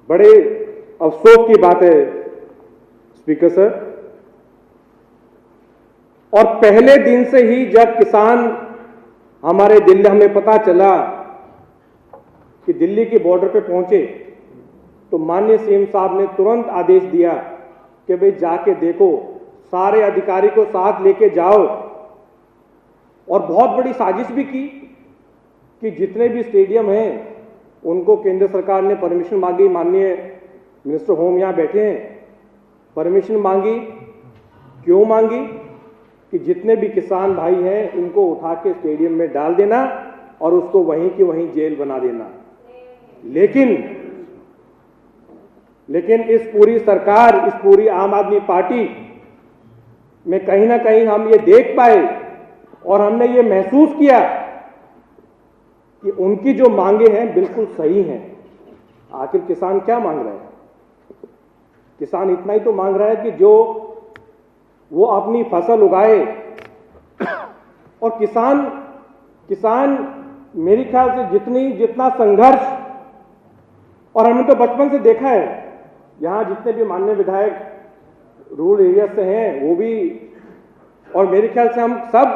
बड़े अफसोस की बात है स्पीकर सर, और पहले दिन से ही जब किसान हमारे दिल्ली, हमें पता चला कि दिल्ली के बॉर्डर पे पहुंचे तो माननीय सीएम साहब ने तुरंत आदेश दिया कि भाई जाके देखो, सारे अधिकारी को साथ लेके जाओ, और बहुत बड़ी साजिश भी की कि जितने भी स्टेडियम हैं उनको केंद्र सरकार ने परमिशन मांगी। माननीय मिनिस्टर होम यहां बैठे हैं, परमिशन मांगी। क्यों मांगी? कि जितने भी किसान भाई हैं उनको उठा के स्टेडियम में डाल देना और उसको वहीं की वहीं जेल बना देना। लेकिन इस पूरी सरकार, इस पूरी आम आदमी पार्टी में कहीं ना कहीं हम ये देख पाए और हमने ये महसूस किया कि उनकी जो मांगे हैं बिल्कुल सही हैं। आखिर किसान क्या मांग रहा है? किसान इतना ही तो मांग रहा है कि जो वो अपनी फसल उगाए, और किसान मेरे ख्याल से जितना संघर्ष, और हमने तो बचपन से देखा है, यहां जितने भी माननीय विधायक रूरल एरिया से हैं वो भी, और मेरे ख्याल से हम सब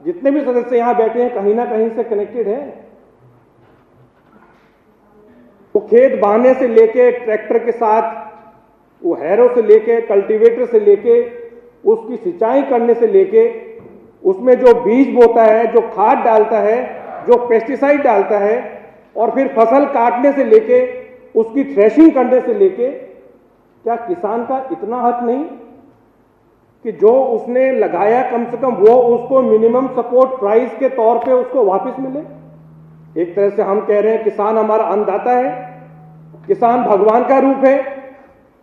जितने भी सदस्य यहां बैठे हैं कहीं ना कहीं से कनेक्टेड हैं। वो खेत बांधने से लेके ट्रैक्टर के साथ, वो हैरों से लेके, कल्टीवेटर से लेके, उसकी सिंचाई करने से लेके, उसमें जो बीज बोता है, जो खाद डालता है, जो पेस्टिसाइड डालता है, और फिर फसल काटने से लेके उसकी थ्रेशिंग करने से लेके, क्या किसान का इतना हक नहीं कि जो उसने लगाया कम से कम वो उसको मिनिमम सपोर्ट प्राइस के तौर पे उसको वापस मिले? एक तरह से हम कह रहे हैं किसान हमारा अन्नदाता है, किसान भगवान का रूप है,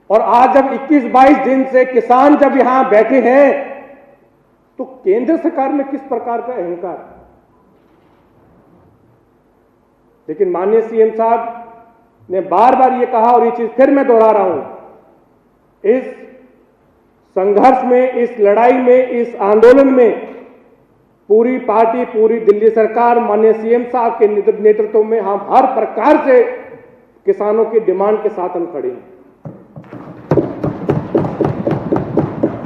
और आज जब 21-22 दिन से किसान जब यहां बैठे हैं तो केंद्र सरकार में किस प्रकार का अहंकार। लेकिन माननीय सीएम साहब ने बार बार ये कहा, और ये चीज फिर मैं दोहरा रहा हूं, इस संघर्ष में, इस लड़ाई में, इस आंदोलन में पूरी पार्टी, पूरी दिल्ली सरकार, माननीय सीएम साहब के नेतृत्व में हम हर प्रकार से किसानों की डिमांड के साथ हम खड़े हैं।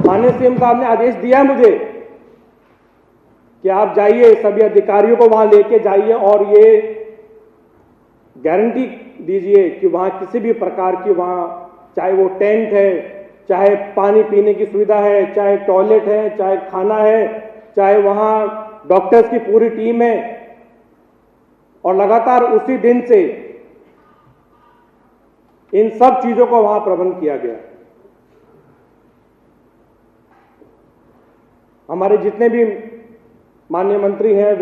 माननीय सीएम साहब ने आदेश दिया मुझे कि आप जाइए, सभी अधिकारियों को वहां लेके जाइए और ये गारंटी दीजिए कि वहां किसी भी प्रकार की, वहां चाहे वो टेंट है, चाहे पानी पीने की सुविधा है, चाहे टॉयलेट है, चाहे खाना है, चाहे वहां डॉक्टर्स की पूरी टीम है, और लगातार उसी दिन से इन सब चीजों को वहां प्रबंध किया गया। हमारे जितने भी माननीय मंत्री हैं,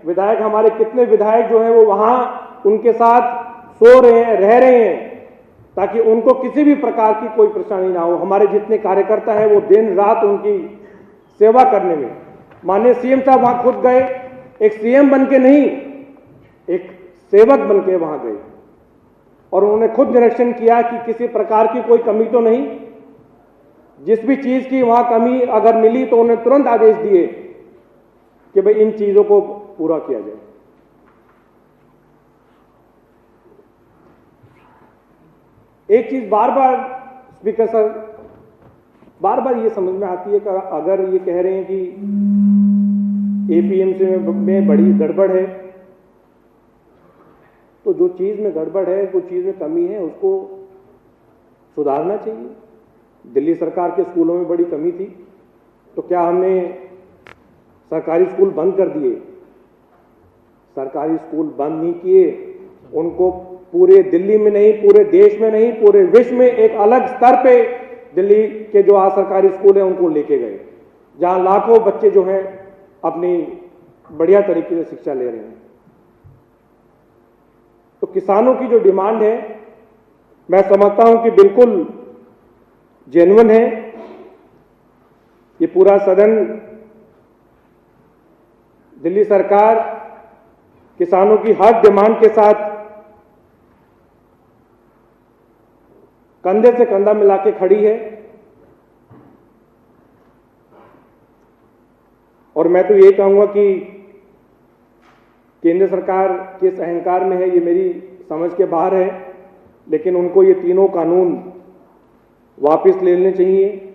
विधायक हमारे कितने विधायक जो हैं वो वहां उनके साथ सो रहे हैं, रह रहे हैं, ताकि उनको किसी भी प्रकार की कोई परेशानी ना हो। हमारे जितने कार्यकर्ता हैं वो दिन रात उनकी सेवा करने में, माननीय सीएम साहब वहां खुद गए, एक सीएम बन के नहीं, एक सेवक बन के वहां गए, और उन्होंने खुद निरीक्षण किया कि किसी प्रकार की कोई कमी तो नहीं। जिस भी चीज की वहां कमी अगर मिली तो उन्होंने तुरंत आदेश दिए कि भाई इन चीजों को पूरा किया जाए। एक चीज बार बार स्पीकर सर, बार बार ये समझ में आती है कि अगर ये कह रहे हैं कि एपीएमसी में बड़ी गड़बड़ है, तो जो चीज में गड़बड़ है, जो चीज में कमी है, उसको सुधारना चाहिए। दिल्ली सरकार के स्कूलों में बड़ी कमी थी, तो क्या हमने सरकारी स्कूल बंद कर दिए? सरकारी स्कूल बंद नहीं किए, उनको पूरे दिल्ली में नहीं, पूरे देश में नहीं, पूरे विश्व में एक अलग स्तर पे दिल्ली के जो आज सरकारी स्कूल हैं उनको लेके गए, जहां लाखों बच्चे जो हैं अपनी बढ़िया तरीके से शिक्षा ले रहे हैं। तो किसानों की जो डिमांड है, मैं समझता हूं कि बिल्कुल जेन्युइन है। ये पूरा सदन, दिल्ली सरकार किसानों की हर डिमांड के साथ कंधे से कंधा मिला के खड़ी है, और मैं तो ये कहूंगा कि केंद्र सरकार किस अहंकार में है ये मेरी समझ के बाहर है। लेकिन उनको ये तीनों कानून वापस ले लेने चाहिए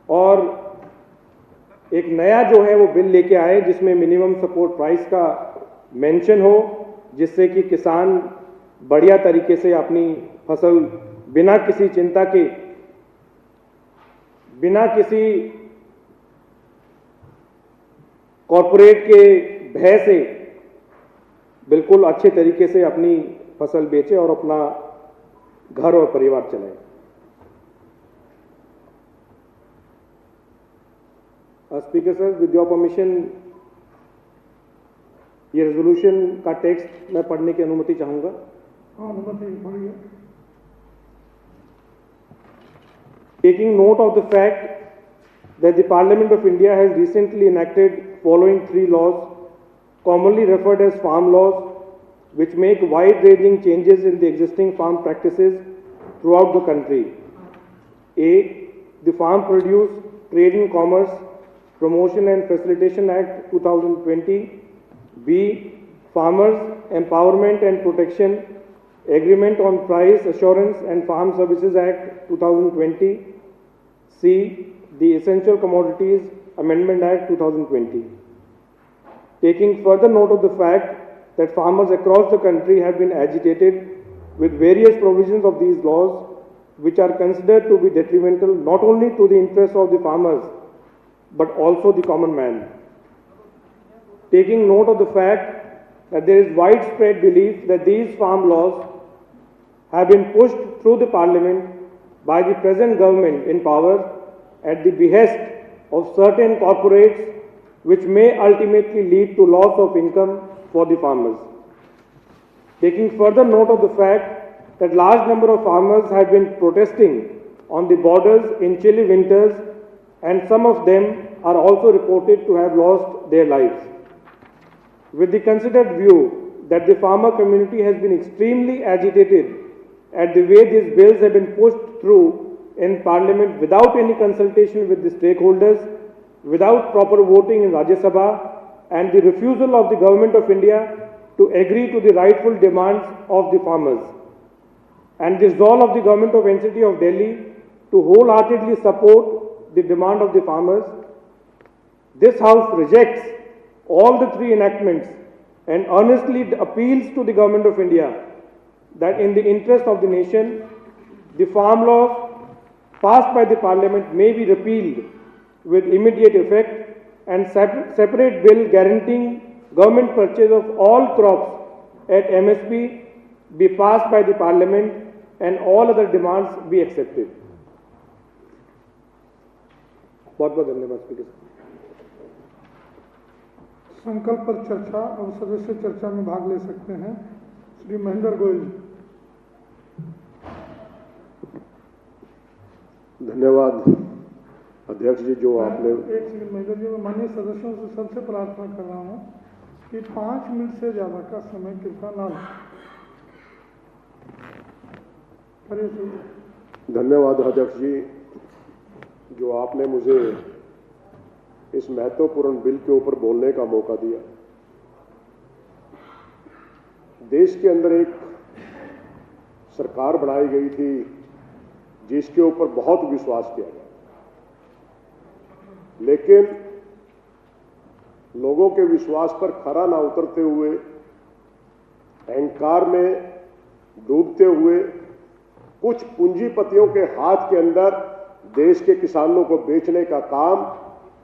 और एक नया जो है वो बिल लेके आए जिसमें मिनिमम सपोर्ट प्राइस का मेंशन हो, जिससे कि किसान बढ़िया तरीके से अपनी फसल बिना किसी चिंता के, बिना किसी कॉरपोरेट के भय से बिल्कुल अच्छे तरीके से अपनी फसल बेचे और अपना घर और परिवार चलाए। Speaker sir, with your permission ये रेजोल्यूशन का टेक्स्ट मैं पढ़ने की अनुमति चाहूंगा। हाँ, अनुमति पढ़िए। Taking note of the fact that the Parliament of India has recently enacted following 3 laws, commonly referred as farm laws, which make wide-ranging changes in the existing farm practices throughout the country. A. The Farm Produce, Trade and Commerce, Promotion and Facilitation Act 2020. B. Farmers Empowerment and Protection Agreement on Price Assurance and Farm Services Act 2020. C. The Essential Commodities Amendment Act 2020. Taking further note of the fact that farmers across the country have been agitated with various provisions of these laws, which are considered to be detrimental not only to the interests of the farmers, but also the common man. Taking note of the fact that there is widespread belief that these farm laws have been pushed through the Parliament by the present government in power at the behest of certain corporates, which may ultimately lead to loss of income for the farmers. Taking further note of the fact that large number of farmers have been protesting on the borders in chilly winters, and some of them are also reported to have lost their lives. With the considered view that the farmer community has been extremely agitated at the way these bills have been pushed through in Parliament without any consultation with the stakeholders, without proper voting in Rajya Sabha, and the refusal of the Government of India to agree to the rightful demands of the farmers, and the resolve of the Government of NCT of Delhi to wholeheartedly support the demand of the farmers, this House rejects all the 3 enactments and earnestly appeals to the Government of India that in the interest of the nation, the farm laws passed by the Parliament may be repealed with immediate effect, and separate bill guaranteeing government purchase of all crops at MSP be passed by the Parliament and all other demands be accepted. बहुत बहुत धन्यवाद speaker. संकल्प पर चर्चा और सदस्य चर्चा में भाग ले सकते हैं। श्री महेंद्र गोयल जी। धन्यवाद अध्यक्ष जी, जो आपने एक सेकंड महेंद्र जी, मैं माननीय सदस्यों से सबसे प्रार्थना कर रहा हूँ कि 5 मिनट से ज्यादा का समय कृपया ना लें। धन्यवाद अध्यक्ष जी, जो आपने मुझे इस महत्वपूर्ण बिल के ऊपर बोलने का मौका दिया। देश के अंदर एक सरकार बनाई गई थी जिसके ऊपर बहुत विश्वास किया गया, लेकिन लोगों के विश्वास पर खरा ना उतरते हुए, अहंकार में डूबते हुए, कुछ पूंजीपतियों के हाथ के अंदर देश के किसानों को बेचने का काम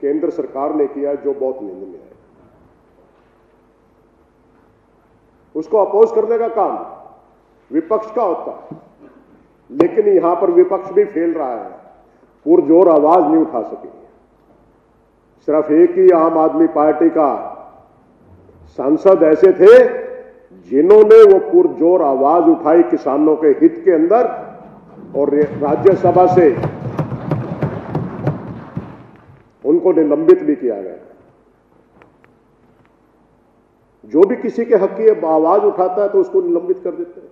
केंद्र सरकार ने किया, जो बहुत निंदनीय है। उसको अपोज करने का काम विपक्ष का होता है, लेकिन यहां पर विपक्ष भी फेल रहा है, पुरजोर आवाज नहीं उठा सके। सिर्फ एक ही आम आदमी पार्टी का सांसद ऐसे थे जिन्होंने वो पुरजोर आवाज उठाई किसानों के हित के अंदर, और राज्यसभा से उनको निलंबित भी किया गया। जो भी किसी के हक की आवाज उठाता है तो उसको निलंबित कर देते हैं,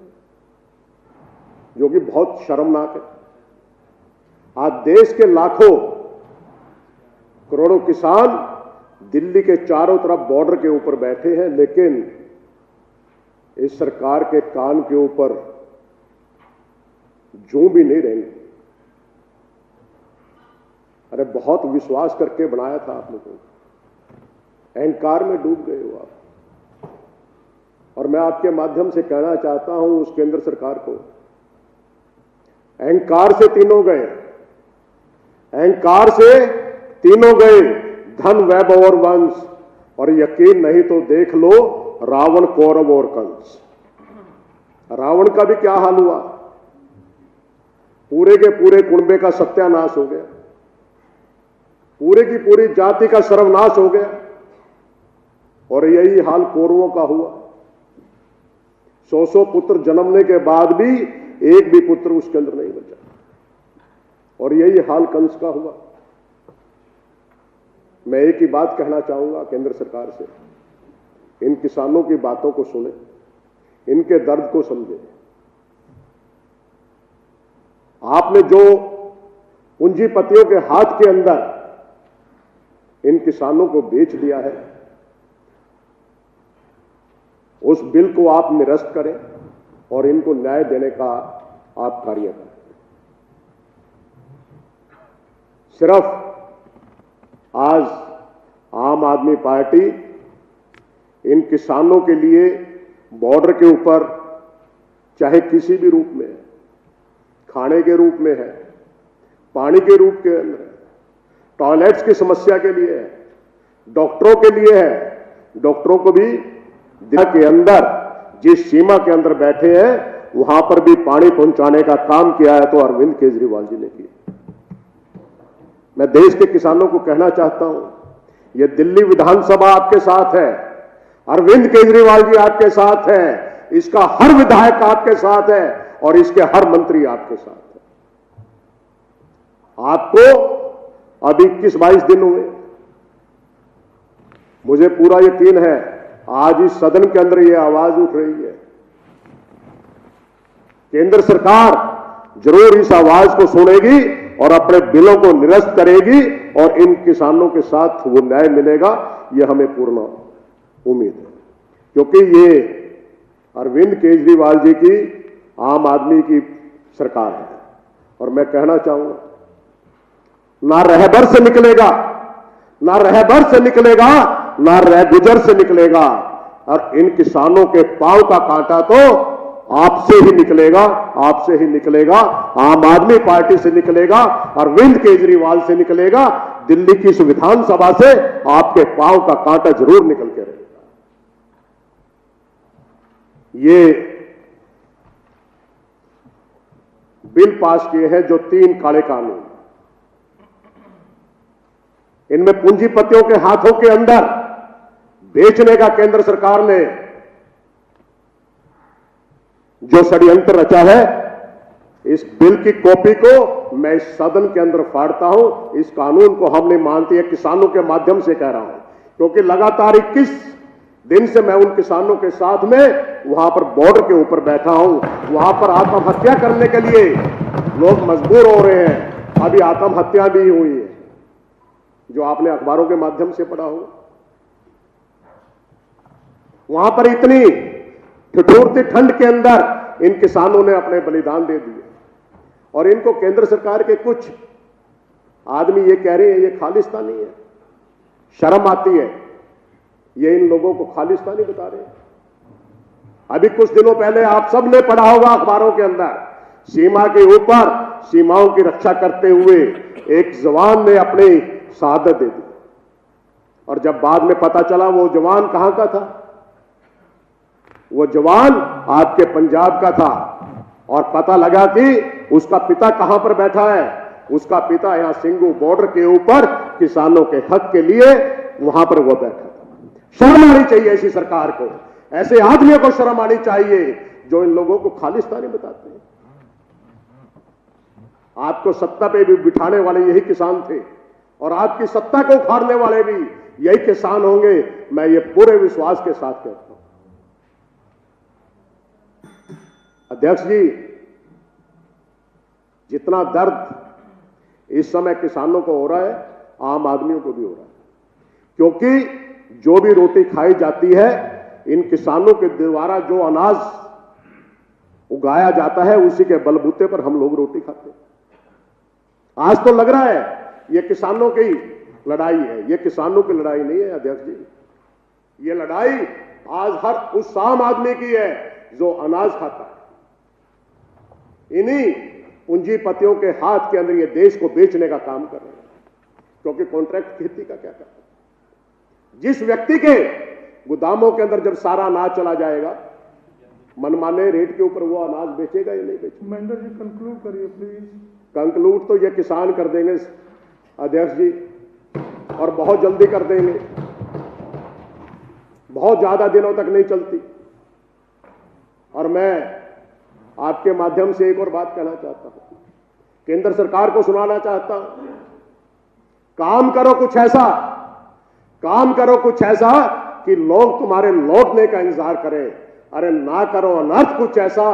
जो कि बहुत शर्मनाक है। आज देश के लाखों करोड़ों किसान दिल्ली के चारों तरफ बॉर्डर के ऊपर बैठे हैं, लेकिन इस सरकार के कान के ऊपर जूं भी नहीं रहेंगे। अरे बहुत विश्वास करके बनाया था आप लोगों को, अहंकार में डूब गए हो आप। और मैं आपके माध्यम से कहना चाहता हूं उस केंद्र सरकार को, अहंकार से तीनों गए, अहंकार से तीनों गए, धन वैभव और वंश। और यकीन नहीं तो देख लो रावण, कौरव और कंस। रावण का भी क्या हाल हुआ, पूरे के पूरे कुनबे का सत्यानाश हो गया, पूरे की पूरी जाति का सर्वनाश हो गया। और यही हाल कौरवों का हुआ। 100 पुत्र जन्मने के बाद भी एक भी पुत्र उसके अंदर नहीं बचा। और यही हाल कंस का हुआ। मैं एक ही बात कहना चाहूंगा केंद्र सरकार से, इन किसानों की बातों को सुने, इनके दर्द को समझे। आपने जो पूंजीपतियों के हाथ के अंदर इन किसानों को बेच दिया है, उस बिल को आप निरस्त करें और इनको न्याय देने का आप कार्य करें। सिर्फ आज आम आदमी पार्टी इन किसानों के लिए बॉर्डर के ऊपर चाहे किसी भी रूप में है, खाने के रूप में है, पानी के रूप के अंदर है, टॉयलेट्स की समस्या के लिए है, डॉक्टरों के लिए है, डॉक्टरों को भी दिल्ली के अंदर जिस सीमा के अंदर बैठे हैं वहां पर भी पानी पहुंचाने का काम किया है तो अरविंद केजरीवाल जी ने किया। मैं देश के किसानों को कहना चाहता हूं, यह दिल्ली विधानसभा आपके साथ है, अरविंद केजरीवाल जी आपके साथ हैं, इसका हर विधायक आपके साथ है और इसके हर मंत्री आपके साथ है। आपको अब 21-22 दिन हुए, मुझे पूरा यकीन है आज इस सदन के अंदर यह आवाज उठ रही है। केंद्र सरकार जरूर इस आवाज को सुनेगी और अपने बिलों को निरस्त करेगी और इन किसानों के साथ वो न्याय मिलेगा, यह हमें पूर्ण उम्मीद है। क्योंकि ये अरविंद केजरीवाल जी की आम आदमी की सरकार है। और मैं कहना चाहूंगा, ना रहबर से निकलेगा, ना रहबर से निकलेगा, ना रहगुजर से निकलेगा। और इन किसानों के पांव का कांटा तो आपसे ही निकलेगा, आपसे ही निकलेगा, आम आदमी पार्टी से निकलेगा, अरविंद केजरीवाल से निकलेगा, दिल्ली की इस विधानसभा से आपके पांव का कांटा जरूर निकल के रहेगा। ये बिल पास किए हैं जो 3 काले कानून, इनमें पूंजीपतियों के हाथों के अंदर बेचने का केंद्र सरकार ने जो षड्यंत्र रचा है, इस बिल की कॉपी को मैं इस सदन के अंदर फाड़ता हूं। इस कानून को हम नहीं मानते, ये किसानों के माध्यम से कह रहा हूं, क्योंकि लगातार 21 दिन से मैं उन किसानों के साथ में वहां पर बॉर्डर के ऊपर बैठा हूं। वहां पर आत्महत्या करने के लिए लोग मजबूर हो रहे हैं। अभी आत्महत्या भी हुई है, जो आपने अखबारों के माध्यम से पढ़ा हो। वहां पर इतनी ठिठुरती ठंड के अंदर इन किसानों ने अपने बलिदान दे दिए। और इनको केंद्र सरकार के कुछ आदमी ये कह रहे हैं ये खालिस्तानी है। शर्म आती है, ये इन लोगों को खालिस्तानी बता रहे हैं। अभी कुछ दिनों पहले आप सब ने पढ़ा होगा अखबारों के अंदर, सीमा के ऊपर सीमाओं की रक्षा करते हुए एक जवान ने अपनी शहादत दे दी। और जब बाद में पता चला वो जवान कहां का था, वो जवान आपके पंजाब का था। और पता लगा कि उसका पिता कहां पर बैठा है, उसका पिता यहां सिंगू बॉर्डर के ऊपर किसानों के हक के लिए वहां पर वो बैठा था। शर्म आनी चाहिए ऐसी सरकार को, ऐसे आदमियों को शर्म आनी चाहिए जो इन लोगों को खालिस्तानी बताते हैं। आपको सत्ता पे भी बिठाने वाले यही किसान थे और आपकी सत्ता को उखाड़ने वाले भी यही किसान होंगे, मैं ये पूरे विश्वास के साथ कहता हूं। अध्यक्ष जी, जितना दर्द इस समय किसानों को हो रहा है, आम आदमियों को भी हो रहा है। क्योंकि जो भी रोटी खाई जाती है इन किसानों के द्वारा जो अनाज उगाया जाता है उसी के बलबूते पर हम लोग रोटी खाते हैं। आज तो लग रहा है ये किसानों की लड़ाई है, ये किसानों की लड़ाई नहीं है अध्यक्ष जी। ये लड़ाई आज हर उस आम आदमी की है जो अनाज खाता है। इन्हीं पूंजीपतियों के हाथ के अंदर ये देश को बेचने का काम कर रहे हैं, क्योंकि कॉन्ट्रैक्ट खेती का क्या करता है। जिस व्यक्ति के गोदामों के अंदर जब सारा अनाज चला जाएगा, मनमाने रेट के ऊपर वो अनाज बेचेगा या नहीं बेचेगा। मेंढर जी कंक्लूड करिए प्लीज। कंक्लूड तो ये किसान कर देंगे अध्यक्ष जी, और बहुत जल्दी कर देंगे, बहुत ज्यादा दिनों तक नहीं चलती। और मैं आपके माध्यम से एक और बात कहना चाहता हूं, केंद्र सरकार को सुनाना चाहता हूं, काम करो कुछ ऐसा, काम करो कुछ ऐसा कि लोग तुम्हारे लौटने का इंतजार करें। अरे ना करो अनर्थ कुछ ऐसा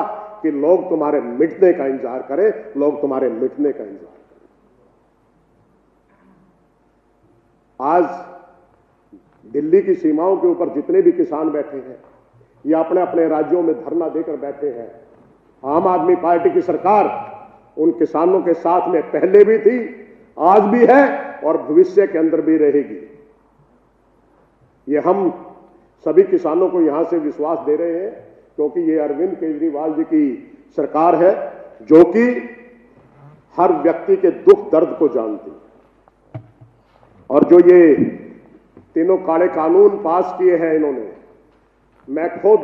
कि लोग तुम्हारे मिटने का इंतजार करें, लोग तुम्हारे मिटने का इंतजार करें। आज दिल्ली की सीमाओं के ऊपर जितने भी किसान बैठे हैं, ये अपने अपने राज्यों में धरना देकर बैठे हैं। आम आदमी पार्टी की सरकार उन किसानों के साथ में पहले भी थी, आज भी है और भविष्य के अंदर भी रहेगी। ये हम सभी किसानों को यहां से विश्वास दे रहे हैं, क्योंकि ये अरविंद केजरीवाल जी की सरकार है जो कि हर व्यक्ति के दुख दर्द को जानती है। और जो ये तीनों काले कानून पास किए हैं इन्होंने, मैं खुद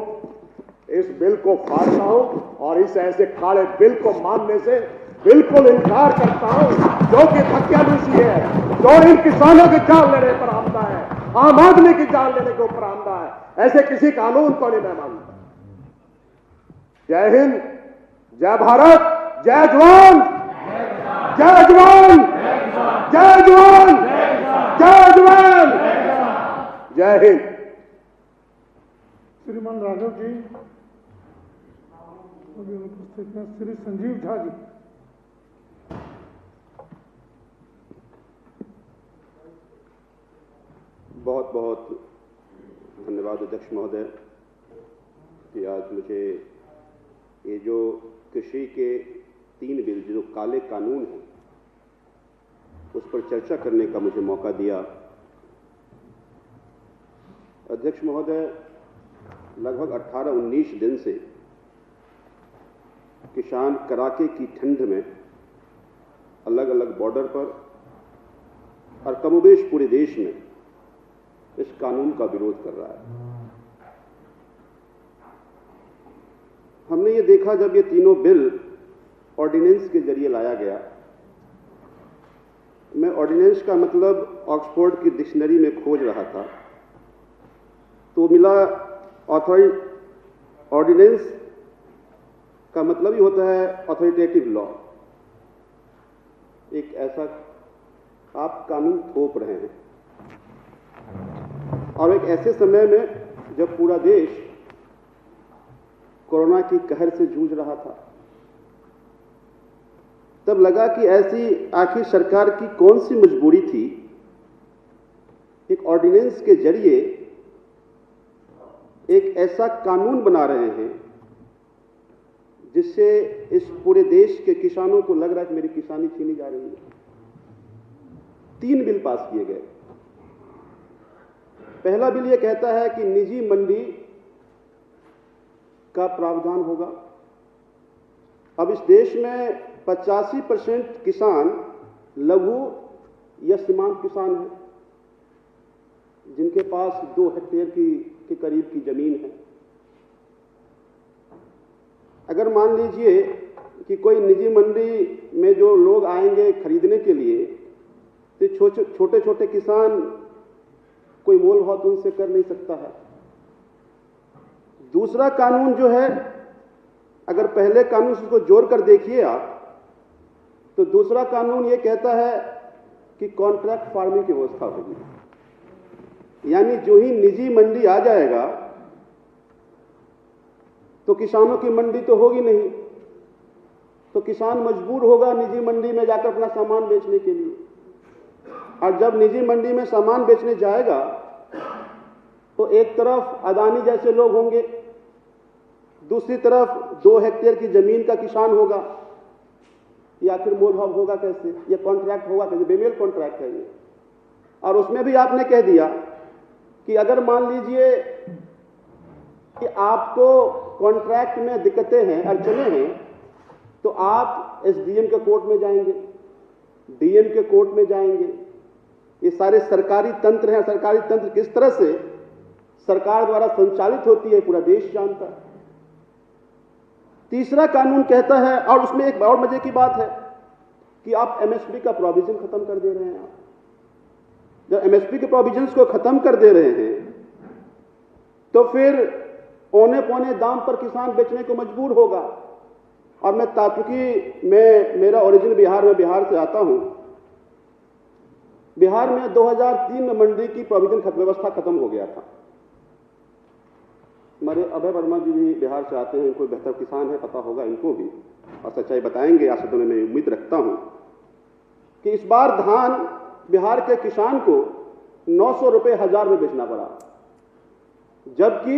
इस बिल को फाड़ता हूं और इस ऐसे काले बिल को मानने से बिल्कुल इनकार करता हूं, जो कि धक्यानुसी है, जो इन किसानों की जान लेने पर आमदा है, आम आदमी की जान लेने के ऊपर आमदा है। ऐसे किसी कानून को नहीं मैं मानता। जय हिंद, जय भारत, जय जवान, जय जवान, जय जवान, जय जवान, जय हिंद। श्रीमान राघव जी अभी उपस्थित हैं। श्री संजीव झा जी। बहुत बहुत धन्यवाद अध्यक्ष महोदय कि आज मुझे ये जो कृषि के 3 बिल जो काले कानून हैं उस पर चर्चा करने का मुझे मौका दिया। अध्यक्ष महोदय, लगभग 18-19 दिन से किसान कड़ाके की ठंड में अलग अलग बॉर्डर पर और कमोबेश पूरे देश में इस कानून का विरोध कर रहा है। हमने ये देखा जब ये तीनों बिल ऑर्डिनेंस के जरिए लाया गया। मैं ऑर्डिनेंस का मतलब ऑक्सफोर्ड की डिक्शनरी में खोज रहा था तो मिला ऑर्डिनेंस का मतलब ही होता है अथॉरिटेटिव लॉ। एक ऐसा आप कानून थोप रहे हैं और एक ऐसे समय में जब पूरा देश कोरोना की कहर से जूझ रहा था, तब लगा कि ऐसी आखिर सरकार की कौन सी मजबूरी थी, एक ऑर्डिनेंस के जरिए एक ऐसा कानून बना रहे हैं जिससे इस पूरे देश के किसानों को लग रहा है कि मेरी किसानी छीनी जा रही है। 3 बिल पास किए गए। पहला बिल यह कहता है कि निजी मंडी का प्रावधान होगा। अब इस देश में 85% किसान लघु या सीमांत किसान हैं, जिनके पास 2 हेक्टेयर के करीब की जमीन है। अगर मान लीजिए कि कोई निजी मंडी में जो लोग आएंगे खरीदने के लिए, तो छोटे छोटे किसान कोई मोल भाव उनसे कर नहीं सकता है। दूसरा कानून जो है, अगर पहले कानून से उसको जोड़ कर देखिए आप, तो दूसरा कानून ये कहता है कि कॉन्ट्रैक्ट फार्मिंग की व्यवस्था होगी। यानी जो ही निजी मंडी आ जाएगा तो किसानों की मंडी तो होगी नहीं, तो किसान मजबूर होगा निजी मंडी में जाकर अपना सामान बेचने के लिए। और जब निजी मंडी में सामान बेचने जाएगा तो एक तरफ अदानी जैसे लोग होंगे, दूसरी तरफ 2 हेक्टेयर की जमीन का किसान होगा, या फिर मोल भाव होगा कैसे? ये कॉन्ट्रैक्ट होगा कैसे? बेमेल कॉन्ट्रैक्ट है ये। और उसमें भी आपने कह दिया कि अगर मान लीजिए कि आपको कॉन्ट्रैक्ट में दिक्कतें हैं, अड़चने हैं, तो आप एसडीएम के कोर्ट में जाएंगे, डीएम के कोर्ट में जाएंगे। ये सारे सरकारी तंत्र हैं। सरकारी तंत्र किस तरह से सरकार द्वारा संचालित होती है पूरा देश जानता है। तीसरा कानून कहता है, और उसमें एक और मजे की बात है कि आप एमएसपी का प्रोविजन खत्म कर दे रहे हैं। आप जब एमएसपी के प्रोविजंस को खत्म कर दे रहे हैं तो फिर औने पौने दाम पर किसान बेचने को मजबूर होगा। और मैं चूंकि मेरा ओरिजिन बिहार में, बिहार से आता हूं, बिहार में 2003 में मंडी की प्रोविजन व्यवस्था खत्म हो गया था। हमारे अभय वर्मा जी भी बिहार से आते हैं, कोई बेहतर किसान है, पता होगा इनको भी, और सच्चाई बताएंगे। आज से मैं उम्मीद रखता हूं कि इस बार धान बिहार के किसान को 900 रुपये 1000 में बेचना पड़ा, जबकि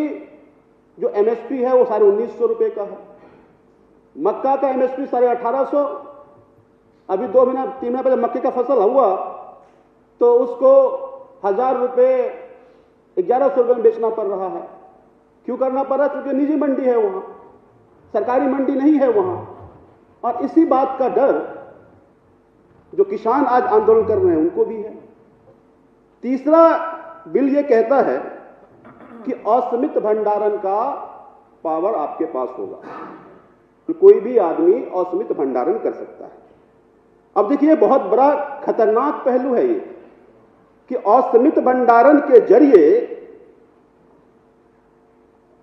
जो एमएसपी है वो 1950 रुपये का है। मक्का का एमएसपी 1850। अभी 2 महीना 3 महीना पहले मक्के का फसल हुआ तो उसको 1000 रुपये 1100 रुपये में बेचना पड़ रहा है। क्यों करना पड़ रहा है? क्योंकि निजी मंडी है वहां, सरकारी मंडी नहीं है वहां। और इसी बात का डर जो किसान आज आंदोलन कर रहे हैं उनको भी है। तीसरा बिल यह कहता है कि असीमित भंडारण का पावर आपके पास होगा, कि कोई भी आदमी असीमित भंडारण कर सकता है। अब देखिए, बहुत बड़ा खतरनाक पहलू है ये कि असीमित भंडारण के जरिए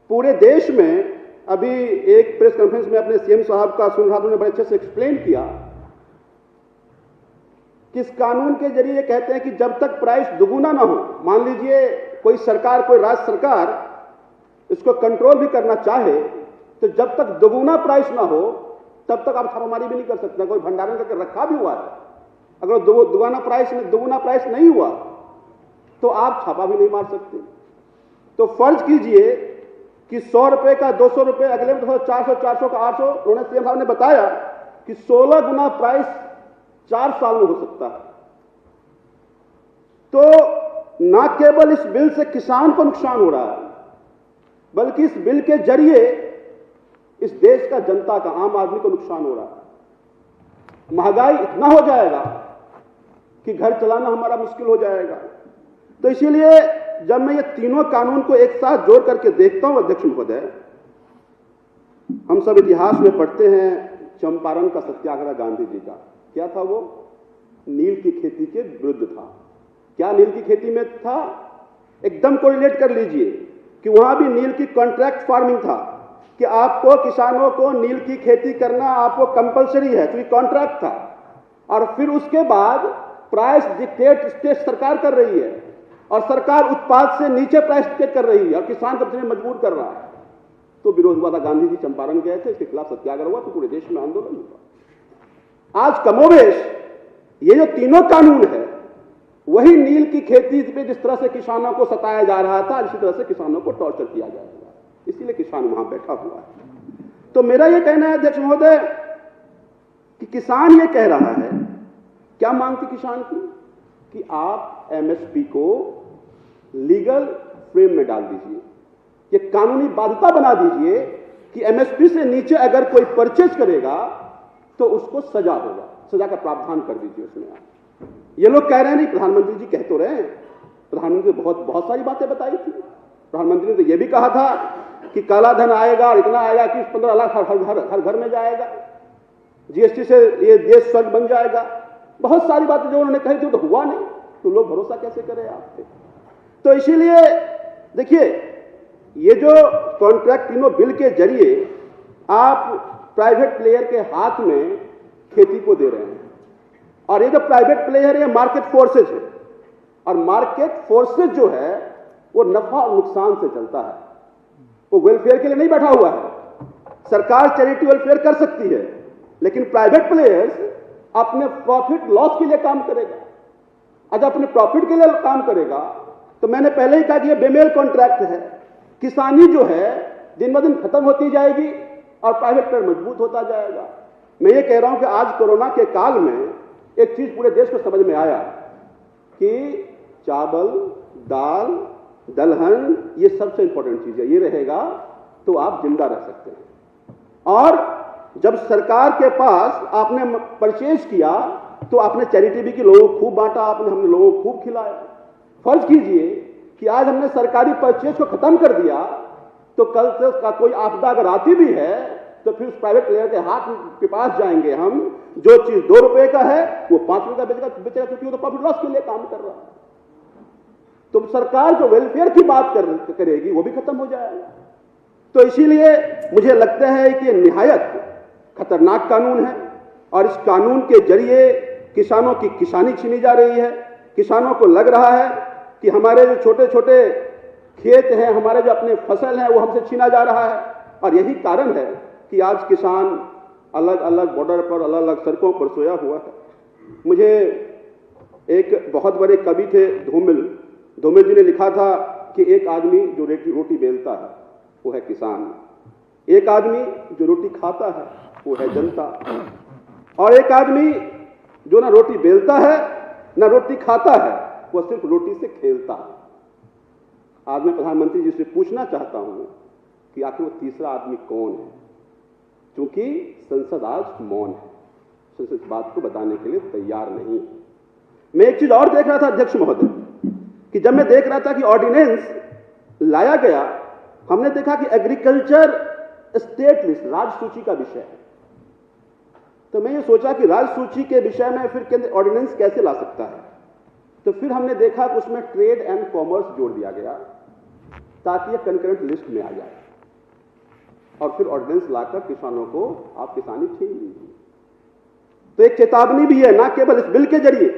पूरे देश में, अभी एक प्रेस कॉन्फ्रेंस में अपने सीएम साहब का सुन रहा था, उन्होंने बड़े अच्छे से एक्सप्लेन किया कि इस कानून के जरिए कहते हैं कि जब तक प्राइस दुगुना ना हो, मान लीजिए कोई सरकार, कोई राज्य सरकार इसको कंट्रोल भी करना चाहे, तो जब तक दुगुना प्राइस ना हो तब तक आप छापामारी भी नहीं कर सकते। कोई भंडारण करके रखा भी हुआ है, अगर दुगुना प्राइस नहीं हुआ तो आप छापा भी नहीं मार सकते। तो फर्ज कीजिए कि 100 रुपए का 200 रुपए, अगले में 400, 400 का 800। उन्होंने सीएम साहब ने बताया कि 16 गुना प्राइस 4 साल में हो सकता है। तो ना केवल इस बिल से किसान को नुकसान हो रहा है, बल्कि इस बिल के जरिए इस देश का, जनता का, आम आदमी को नुकसान हो रहा है। महंगाई इतना हो जाएगा कि घर चलाना हमारा मुश्किल हो जाएगा। तो इसीलिए जब मैं ये तीनों कानून को एक साथ जोड़ करके देखता हूं, अध्यक्ष महोदय, हम सब इतिहास में पढ़ते हैं चंपारण का सत्याग्रह गांधी जी का। क्या था वो? नील की खेती के विरुद्ध था। क्या नील की खेती में था? एकदम कोरिलेट कर लीजिए कि वहां भी नील की कॉन्ट्रैक्ट फार्मिंग था, कि आपको, किसानों को नील की खेती करना आपको कंपलसरी है, तो ये कॉन्ट्रैक्ट था। और फिर उसके बाद प्राइस डिक्टेट स्टेट सरकार कर रही है, और सरकार उत्पाद से नीचे प्राइस डिक्टेट कर रही है, और किसान को बेचने मजबूर कर रहा है। तो विरोध हुआ था, गांधी जी चंपारण गए थे, इसके खिलाफ सत्याग्रह हुआ, तो पूरे देश में आंदोलन हुआ। आज कमोबेश ये जो तीनों कानून है, वही नील की खेती पे जिस तरह से किसानों को सताया जा रहा था, इसी तरह से किसानों को टॉर्चर किया जा रहा है। इसीलिए किसान वहां बैठा हुआ है। तो मेरा यह कहना है अध्यक्ष महोदय कि किसान ये कह रहा है, क्या मांगती किसान की, कि आप एमएसपी को लीगल फ्रेम में डाल दीजिए, ये कानूनी बाध्यता बना दीजिए कि एमएसपी से नीचे अगर कोई परचेज करेगा तो उसको सजा होगा, सजा का प्रावधान कर दीजिए उसमें। आप ये लोग कह रहे हैं, नहीं, प्रधानमंत्री जी कह तो रहे हैं, प्रधानमंत्री ने बहुत सारी बातें बताई थी। प्रधानमंत्री ने तो यह भी कहा था कि काला धन आएगा और इतना आएगा कि 15 लाख हर घर में जाएगा, जीएसटी से ये देश स्वर्ग बन जाएगा। बहुत सारी बातें जो उन्होंने कही थी तो हुआ नहीं, तो लोग भरोसा कैसे करें आप पे? तो इसीलिए देखिए, ये जो कॉन्ट्रैक्ट तीनों बिल के जरिए आप प्राइवेट प्लेयर के हाथ में खेती को दे रहे हैं, और ये जो प्राइवेट प्लेयर है मार्केट फोर्सेज है, और मार्केट फोर्सेज जो है वो नफा और नुकसान से चलता है, वो वेलफेयर के लिए नहीं बैठा हुआ है। सरकार चैरिटी वेलफेयर कर सकती है, लेकिन प्राइवेट प्लेयर्स अपने प्रॉफिट लॉस के लिए काम करेगा। अगर अपने प्रॉफिट के लिए काम करेगा तो मैंने पहले ही कहा कि यह बेमेल कॉन्ट्रैक्ट है। किसानी जो है दिन ब दिन खत्म होती जाएगी और प्राइवेट सेक्टर मजबूत होता जाएगा। मैं ये कह रहा हूं कि आज कोरोना के काल में एक चीज पूरे देश को समझ में आया कि चावल, दाल, दलहन ये सबसे इंपॉर्टेंट चीज है। ये रहेगा तो आप जिंदा रह सकते हैं। और जब सरकार के पास आपने परचेज किया तो आपने चैरिटी भी की, लोगों को खूब बांटा, हमने लोगों को खूब खिलाया। फर्ज कीजिए कि आज हमने सरकारी परचेज को खत्म कर दिया तो कल से उसका कोई आपदा अगर आती भी है तो फिर उस प्राइवेट प्लेयर के हाथ के पास जाएंगे हम, जो चीज 2 रुपए का है वो 5 रुपए का बेचेगा क्योंकि वो तो प्रॉफिट लॉस के लिए काम कर रहा है। तो सरकार जो वेलफेयर की बात करेगी वो भी खत्म हो जाएगा। तो इसीलिए मुझे लगता है कि ये निहायत खतरनाक कानून है और इस कानून के जरिए किसानों की किसानी छीनी जा रही है। किसानों को लग रहा है कि हमारे जो छोटे छोटे खेत हैं, हमारे जो अपने फसल हैं वो हमसे छीना जा रहा है। और यही कारण है कि आज किसान अलग अलग बॉर्डर पर, अलग अलग सड़कों पर सोया हुआ है। मुझे एक बहुत बड़े कवि थे धूमिल जी ने लिखा था कि एक आदमी जो रोटी बेलता है वो है किसान, एक आदमी जो रोटी खाता है वो है जनता, और एक आदमी जो ना रोटी बेलता है ना रोटी खाता है, वो सिर्फ रोटी से खेलता है। आज मैं प्रधानमंत्री जी से पूछना चाहता हूं कि आखिर वो तीसरा आदमी कौन है, क्योंकि संसद आज मौन है, संसद इस बात को बताने के लिए तैयार नहीं है। मैं एक चीज और देख रहा था अध्यक्ष महोदय कि जब मैं देख रहा था कि ऑर्डिनेंस लाया गया, हमने देखा कि एग्रीकल्चर स्टेट लिस्ट राजसूची का विषय है। तो मैं ये सोचा कि राजसूची के विषय में फिर केंद्र ऑर्डिनेंस कैसे ला सकता है। तो फिर हमने देखा कि उसमें ट्रेड एंड कॉमर्स जोड़ दिया गया ताकि ये कंकरेंट लिस्ट में आ जाए और फिर ऑर्डिनेंस लाकर किसानों को आप किसानी छीन लीजिए। तो एक चेतावनी भी है ना केवल इस बिल के जरिए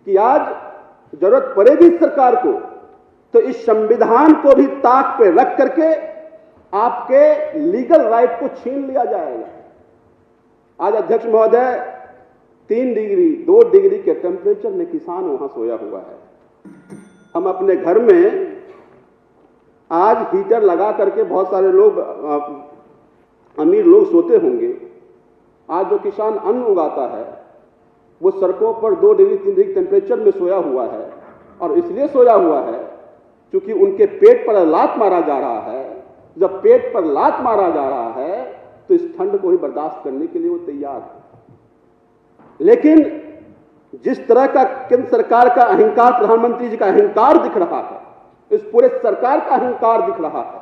कि आज जरूरत पड़ेगी सरकार को तो इस संविधान को भी ताक पे रख करके आपके लीगल राइट को छीन लिया जाएगा। आज अध्यक्ष महोदय 3 डिग्री 2 डिग्री के टेम्परेचर में किसान वहां सोया हुआ है। हम अपने घर में आज हीटर लगा करके बहुत सारे लोग अमीर लोग सोते होंगे। आज जो किसान अन्न उगाता है वो सड़कों पर 2 डिग्री 3 डिग्री टेम्परेचर में सोया हुआ है, और इसलिए सोया हुआ है क्योंकि उनके पेट पर लात मारा जा रहा है। जब पेट पर लात मारा जा रहा है तो इस ठंड को ही बर्दाश्त करने के लिए वो तैयार है। लेकिन जिस तरह का केंद्र सरकार का अहंकार, प्रधानमंत्री जी का अहंकार दिख रहा है, इस पूरे सरकार का अहंकार दिख रहा है,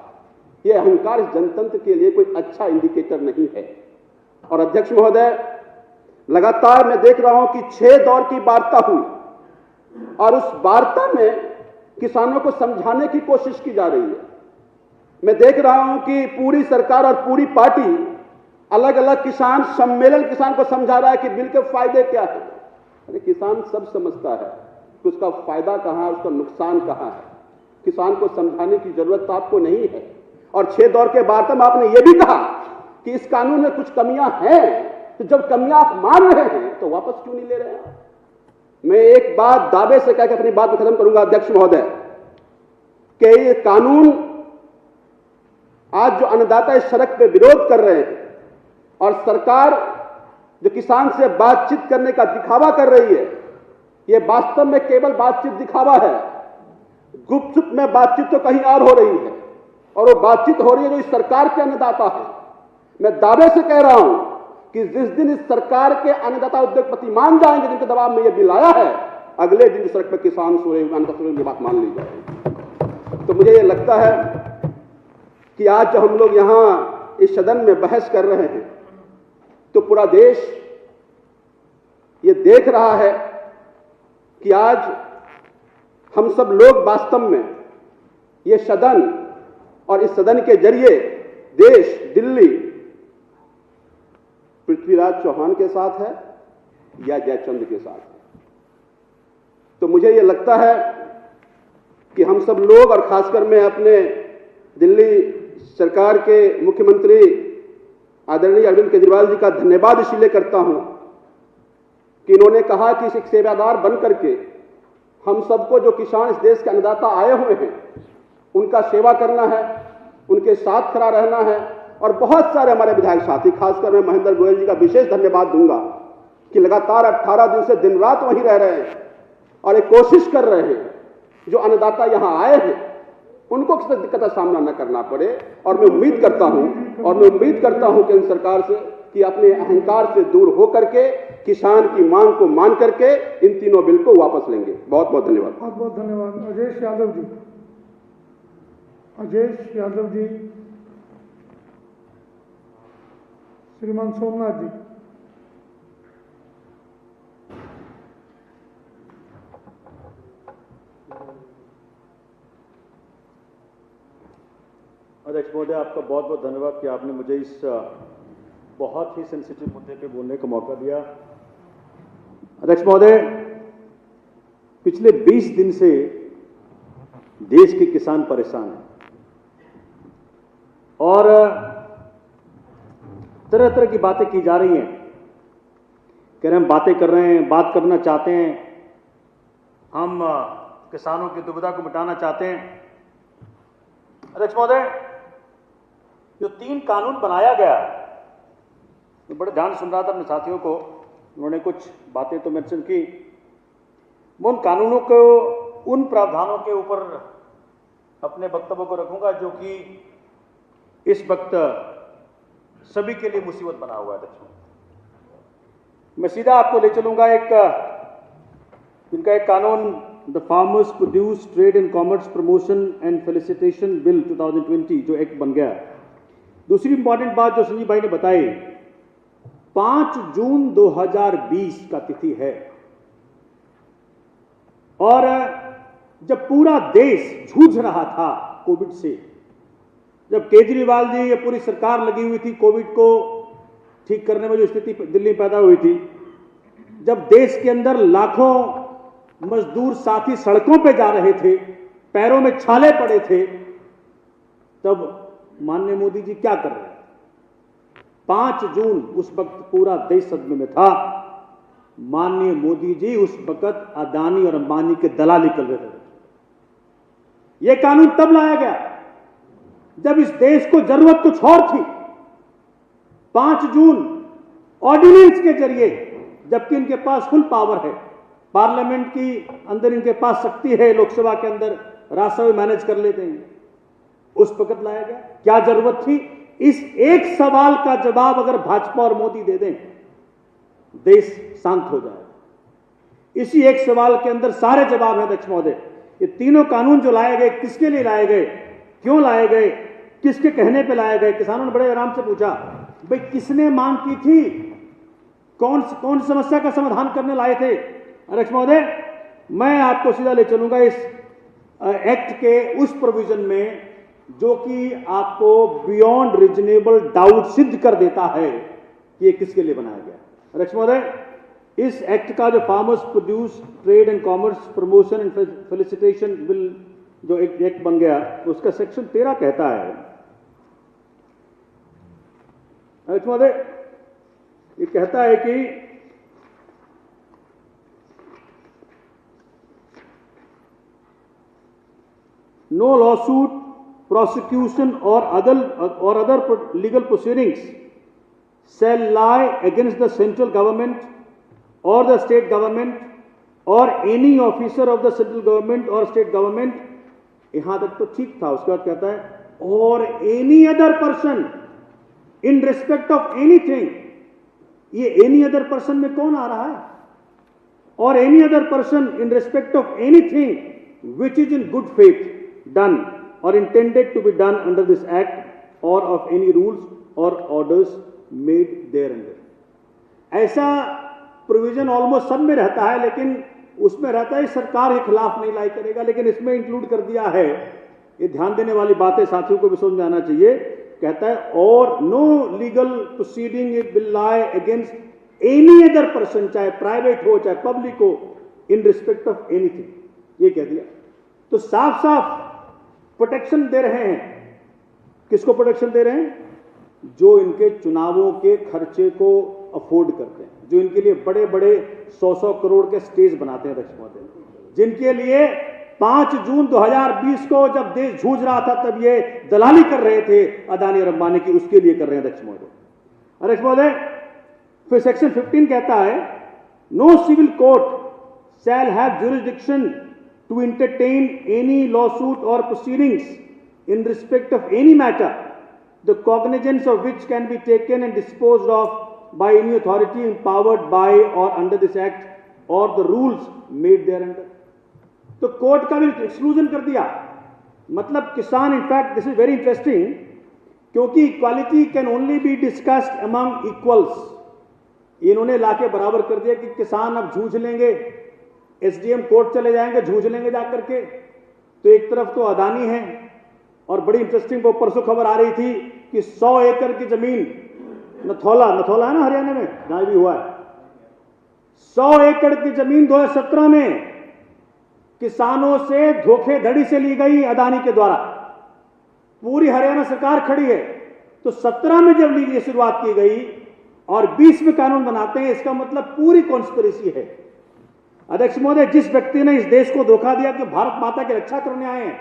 यह अहंकार इस जनतंत्र के लिए कोई अच्छा इंडिकेटर नहीं है। और अध्यक्ष महोदय, लगातार मैं देख रहा हूं कि 6 दौर की वार्ता हुई और उस वार्ता में किसानों को समझाने की कोशिश की जा रही है। मैं देख रहा हूं कि पूरी सरकार और पूरी पार्टी अलग अलग किसान सम्मेलन किसान को समझा रहा है कि बिल के फायदे क्या है। अरे किसान सब समझता है कि उसका फायदा कहां है, उसका नुकसान कहां है। किसान को समझाने की जरूरत आपको नहीं है। और 6 दौर के वार्ता में आपने यह भी कहा कि इस कानून में कुछ कमियां हैं, तो जब कमियां आप मान रहे हैं तो वापस क्यों नहीं ले रहे हैं। मैं एक बात दावे से कहकर अपनी बात को खत्म करूंगा अध्यक्ष महोदय, कि ये कानून आज जो अन्नदाता इस सड़क पे विरोध कर रहे हैं और सरकार जो किसान से बातचीत करने का दिखावा कर रही है, यह वास्तव में केवल बातचीत दिखावा है। गुपचुप में बातचीत तो कहीं और हो रही है, और वो बातचीत हो रही है जो इस सरकार के अन्नदाता है। मैं दावे से कह रहा हूं कि जिस दिन इस सरकार के अन्नदाता उद्योगपति मान जाएंगे जिनके दबाव में यह बिल आया है, अगले दिन सड़क पर किसान सोए हुए अन्नदाता सोए हुए बात मान ली जाएगी। तो मुझे यह लगता है कि आज जो हम लोग यहां इस सदन में बहस कर रहे हैं, तो पूरा देश ये देख रहा है कि आज हम सब लोग वास्तव में ये सदन और इस सदन के जरिए देश दिल्ली पृथ्वीराज चौहान के साथ है या जयचंद के साथ है। तो मुझे ये लगता है कि हम सब लोग, और खासकर मैं अपने दिल्ली सरकार के मुख्यमंत्री आदरणीय अरविंद केजरीवाल जी का धन्यवाद इसलिए करता हूं कि इन्होंने कहा कि एक सेवादार बन करके हम सबको जो किसान इस देश के अन्नदाता आए हुए हैं उनका सेवा करना है, उनके साथ खड़ा रहना है। और बहुत सारे हमारे विधायक साथी, खासकर मैं महेंद्र गोयल जी का विशेष धन्यवाद दूंगा कि लगातार 18 दिन से दिन रात वहीं रह रहे हैं और एक कोशिश कर रहे हैं जो अन्नदाता यहां आए हैं उनको किसी दिक्कत का सामना न करना पड़े। और मैं उम्मीद करता हूं केंद्र सरकार से कि अपने अहंकार से दूर होकर के किसान की मांग को मान करके इन तीनों बिल को वापस लेंगे। बहुत बहुत धन्यवाद। बहुत बहुत धन्यवाद। अजय यादव जी, श्रीमान सोमनाथ जी। अध्यक्ष महोदय, आपका बहुत बहुत धन्यवाद कि आपने मुझे इस बहुत ही सेंसिटिव मुद्दे पे बोलने का मौका दिया। अध्यक्ष महोदय, पिछले 20 दिन से देश के किसान परेशान हैं और तरह तरह की बातें की जा रही हैं। कह रहे हम बातें कर रहे हैं, बात करना चाहते हैं, हम किसानों की दुविधा को मिटाना चाहते हैं। अध्यक्ष महोदय, जो 3 कानून बनाया गया, मैं बड़े ध्यान सुन रहा था अपने साथियों को, उन्होंने कुछ बातें तो मेंशन की। मैं उन कानूनों को, उन प्रावधानों के ऊपर अपने वक्तव्य को रखूंगा जो कि इस वक्त सभी के लिए मुसीबत बना हुआ है। मैं सीधा आपको ले चलूंगा इनका एक कानून, the farmers produce trade and commerce promotion and felicitation bill 2020 जो एक्ट बन गया। दूसरी इंपॉर्टेंट बात जो संजीव भाई ने बताई, 5 जून 2020 का तिथि है और जब पूरा देश जूझ रहा था कोविड से, जब केजरीवाल जी ये पूरी सरकार लगी हुई थी कोविड को ठीक करने में, जो स्थिति दिल्ली में पैदा हुई थी, जब देश के अंदर लाखों मजदूर साथी सड़कों पे जा रहे थे, पैरों में छाले पड़े थे, तब माननीय मोदी जी क्या कर रहे थे? 5 जून उस वक्त पूरा देश सदमे में था। माननीय मोदी जी उस वक्त अदानी और अंबानी के दलाली कर रहे थे। यह कानून तब लाया गया जब इस देश को जरूरत कुछ और थी। 5 जून ऑर्डिनेंस के जरिए, जबकि इनके पास फुल पावर है, पार्लियामेंट की अंदर इनके पास शक्ति है, लोकसभा के अंदर राज्यसभा मैनेज कर लेते हैं, उस वक्त लाया गया। क्या जरूरत थी? इस एक सवाल का जवाब अगर भाजपा और मोदी दे दें, देश शांत हो जाएगा। इसी एक सवाल के अंदर सारे जवाब हैं अध्यक्ष महोदय। ये तीनों कानून जो लाए गए, किसके लिए लाए गए, क्यों लाए गए, किसके कहने पे लाए गए? किसानों ने बड़े आराम से पूछा, भाई किसने मांग की थी, कौन समस्या का समाधान करने लाए थे? अध्यक्ष महोदय, मैं आपको सीधा ले चलूंगा इस एक्ट के उस प्रोविजन में जो कि आपको बियॉन्ड रीजनेबल डाउट सिद्ध कर देता है कि ये किसके लिए बनाया गया। अध्यक्ष महोदय, इस एक्ट का जो farmers produce trade and commerce promotion and felicitation bill जो एक एक्ट बन गया, उसका सेक्शन 13 कहता है, अध्यक्ष महोदय, ये कहता है कि no lawsuit, prosecution or other legal proceedings shall lie against the central government or the state government or any officer of the central government or state government। यहां तक तो ठीक था। उसके बाद कहता है और any other person in respect of anything। ये any other person में कौन आ रहा है? और any other person in respect of anything which is in good faith done or intended to be done under this act or of any rules or orders made thereunder। ऐसा provision almost सब में रहता है, लेकिन उसमें रहता है सरकार के खिलाफ नहीं लाई करेगा, लेकिन इसमें इंक्लूड कर दिया है। ये ध्यान देने वाली बातें साथियों को भी समझ में आना चाहिए। कहता है और no legal proceeding it will lie against any other person, चाहे प्राइवेट हो चाहे पब्लिक हो, इन रिस्पेक्ट ऑफ एनीथिंग। ये कह दिया। तो साफ साफ प्रोटेक्शन दे रहे हैं। किसको प्रोटेक्शन दे रहे हैं? जो इनके चुनावों के खर्चे को अफोर्ड करते हैं, जो इनके लिए बड़े बड़े 100-100 करोड़ के स्टेज बनाते हैं अध्यक्ष महोदय, जिनके लिए 5 जून 2020 को जब देश जूझ रहा था तब ये दलाली कर रहे थे अदानी और अंबानी की, उसके लिए कर रहे हैं अध्यक्ष महोदय। अध्यक्ष महोदय, फिर सेक्शन 15 कहता है, no civil court shall have jurisdiction to entertain any lawsuit or proceedings in respect of any matter, the cognizance of which can be taken and disposed of by any authority empowered by or under this act or the rules made thereunder. तो court का भी exclusion कर दिया। मतलब किसान, in fact this is very interesting, क्योंकि equality can only be discussed among equals. इन्होंने लाके बराबर कर दिया कि किसान अब जूझ लेंगे, एसडीएम कोर्ट चले जाएंगे, जूझ लेंगे जाकर के। तो एक तरफ तो अदानी है, और बड़ी इंटरेस्टिंग वो परसों खबर आ रही थी कि 100 एकड़ की जमीन नथौला है ना हरियाणा में, जहां भी हुआ है, 100 एकड़ की जमीन 2017 में किसानों से धोखेधड़ी से ली गई अदानी के द्वारा। पूरी हरियाणा सरकार खड़ी है। तो 17 में जब ये शुरुआत की गई और 20 में कानून बनाते हैं, इसका मतलब पूरी कॉन्स्पिरेसी है। अध्यक्ष महोदय, जिस व्यक्ति ने इस देश को धोखा दिया कि भारत माता की रक्षा करने आए हैं,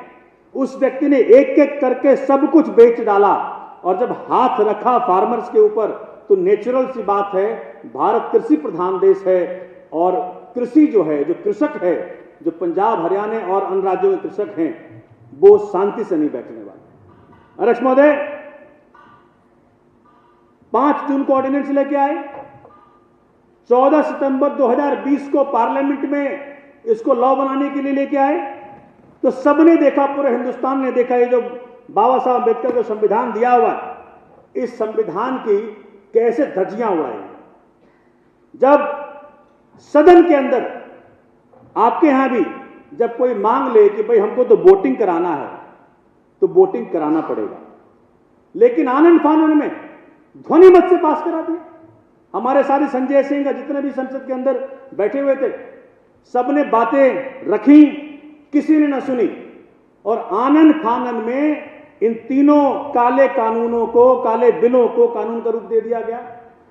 उस व्यक्ति ने एक एक करके सब कुछ बेच डाला। और जब हाथ रखा फार्मर्स के ऊपर, तो नेचुरल सी बात है, भारत कृषि प्रधान देश है, और कृषि जो है, जो कृषक है, जो पंजाब, हरियाणा और अन्य राज्यों में कृषक हैं, वो शांति से नहीं बैठने वाले। अध्यक्ष महोदय, 5 जून को ऑर्डिनेंस लेके आए, 14 सितंबर 2020 को पार्लियामेंट में इसको लॉ बनाने के लिए लेके आए। तो सबने देखा, पूरे हिंदुस्तान ने देखा, ये जो बाबा साहब अम्बेडकर को संविधान दिया हुआ है, इस संविधान की कैसे धज्जियां उड़ाई। जब सदन के अंदर, आपके यहां भी जब कोई मांग ले कि भाई हमको तो वोटिंग कराना है, तो वोटिंग कराना पड़ेगा, लेकिन आनंद फानन में ध्वनि मत से पास करा दिया। हमारे सारे संजय सिंह, जितने भी संसद के अंदर बैठे हुए थे, सबने बातें रखी, किसी ने न सुनी, और आनंद फानन में इन तीनों काले कानूनों को, काले बिलों को कानून का रूप दे दिया गया।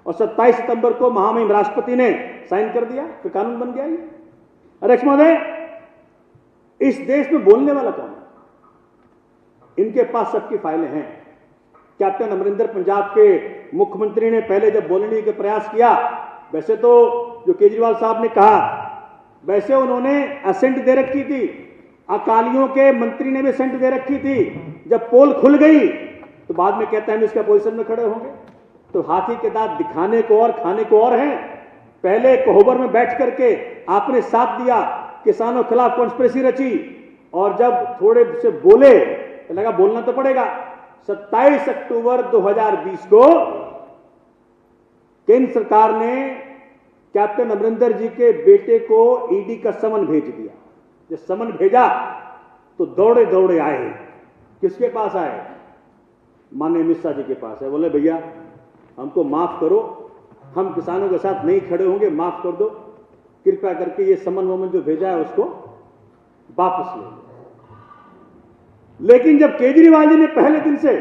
और 27 सितंबर को महामहिम राष्ट्रपति ने साइन कर दिया, फिर कानून बन गया। ये अध्यक्ष महोदय, इस देश में बोलने वाला कौन है? इनके पास सबकी फाइलें हैं। कैप्टन अमरिंदर पंजाब के मुख्यमंत्री ने पहले जब बोलने के प्रयास किया, वैसे तो जो केजरीवाल साहब ने कहा, वैसे उन्होंने असेंट दे रखी थी, अकालियों के मंत्री ने भी असेंट दे रखी थी। जब पोल खुल गई तो बाद में कहते हैं हम इसके अपोजिशन में खड़े होंगे। तो हाथी के दांत दिखाने को और खाने को और हैं। पहले कोहबर में बैठ करके आपने साथ दिया, किसानों के खिलाफ कॉन्स्पिरेसी रची, और जब थोड़े से बोले तो लगा बोलना तो पड़ेगा। 27 अक्टूबर 2020 को केंद्र सरकार ने कैप्टन अमरिंदर जी के बेटे को ईडी का समन भेज दिया। जब समन भेजा तो दौड़े दौड़े आए। किसके पास आए? माननीय अमित शाह जी के पास है। बोले भैया हमको माफ करो, हम किसानों के साथ नहीं खड़े होंगे, माफ कर दो, कृपया करके ये समन वमन जो भेजा है उसको वापस ले लो। लेकिन जब केजरीवाल जी ने पहले दिन से,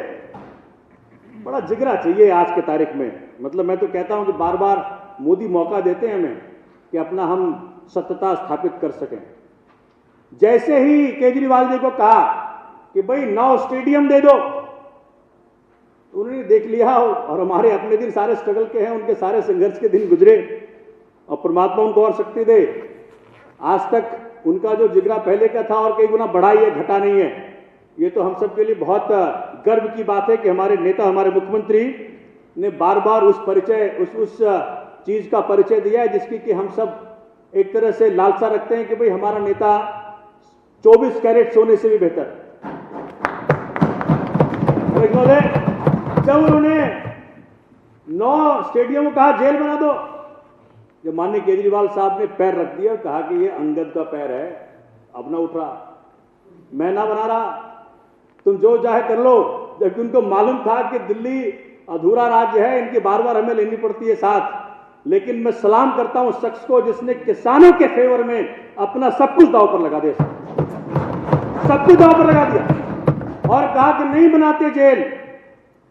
बड़ा जिगरा चाहिए आज के तारीख में, मतलब मैं तो कहता हूं कि बार बार मोदी मौका देते हैं हमें कि अपना हम सत्यता स्थापित कर सकें। जैसे ही केजरीवाल जी को कहा कि भाई 9 स्टेडियम दे दो, उन्होंने देख लिया, और हमारे अपने दिन सारे स्ट्रगल के हैं, उनके सारे संघर्ष के दिन गुजरे, और परमात्मा उनको और शक्ति दे। आज तक उनका जो जिगरा पहले का था और कई गुना बढ़ा ही है, घटा नहीं है। ये तो हम सब के लिए बहुत गर्व की बात है कि हमारे नेता, हमारे मुख्यमंत्री ने बार बार उस परिचय, उस चीज का परिचय दिया है जिसकी कि हम सब एक तरह से लालसा रखते हैं कि भाई हमारा नेता 24 कैरेट सोने से भी बेहतर। जब उन्होंने 9 स्टेडियम को कहा जेल बना दो, जब माननीय केजरीवाल साहब ने पैर रख दिया और कहा कि ये अंगद का पैर है, अब ना उठ रहा, मैं ना बना रहा, तुम जो चाहे कर लो। जबकि उनको मालूम था कि दिल्ली अधूरा राज्य है, इनकी बार बार हमें लेनी पड़ती है साथ। लेकिन मैं सलाम करता हूं उस शख्स को जिसने किसानों के फेवर में अपना सब कुछ दांव पर लगा दिया, सब कुछ दांव पर लगा दिया, और कहा कि नहीं बनाते जेल।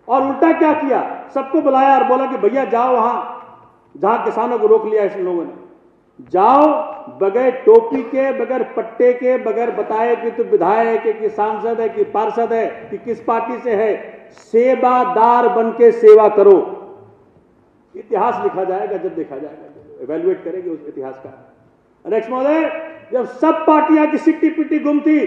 और उल्टा क्या किया, सबको बुलाया और बोला कि भैया जाओ वहां जहां किसानों को रोक लिया इस लोगों ने, जाओ बगैर टोपी के, बगैर पट्टे के, बगैर बताए कि तू विधायक है कि सांसद है कि पार्षद है कि किस पार्टी से है, सेवादार बन के सेवा करो। इतिहास लिखा जाएगा जब देखा जाएगा, इवैल्यूएट करेंगे उस इतिहास का। अध्यक्ष महोदय, जब सब पार्टियां की सिट्टी पिट्टी गुम थी,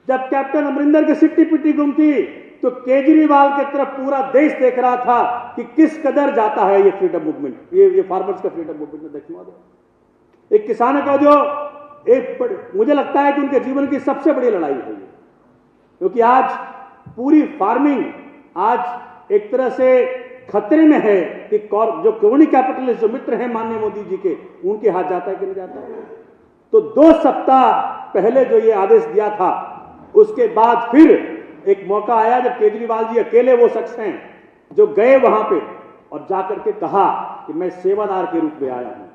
जब कैप्टन अमरिंदर की सिट्टी पिट्टी गुम थी, तो केजरीवाल की तरफ पूरा देश देख रहा था कि किस कदर जाता है ये फ्रीडम मूवमेंट, ये फार्मर्स का फ्रीडम मूवमेंट। अध्यक्ष महोदय, एक किसान का जो मुझे लगता है कि उनके जीवन की सबसे बड़ी लड़ाई है ये, क्योंकि आज पूरी फार्मिंग आज एक तरह से खतरे में है कि जो क्रोनी कैपिटलिस्ट जो मित्र हैं माननीय मोदी जी के, उनके हाथ जाता है कि नहीं जाता है। तो 2 सप्ताह पहले जो ये आदेश दिया था, उसके बाद फिर एक मौका आया जब केजरीवाल जी अकेले वो शख्स हैं जो गए वहां पे और जाकर के कहा कि मैं सेवादार के रूप में आया हूं,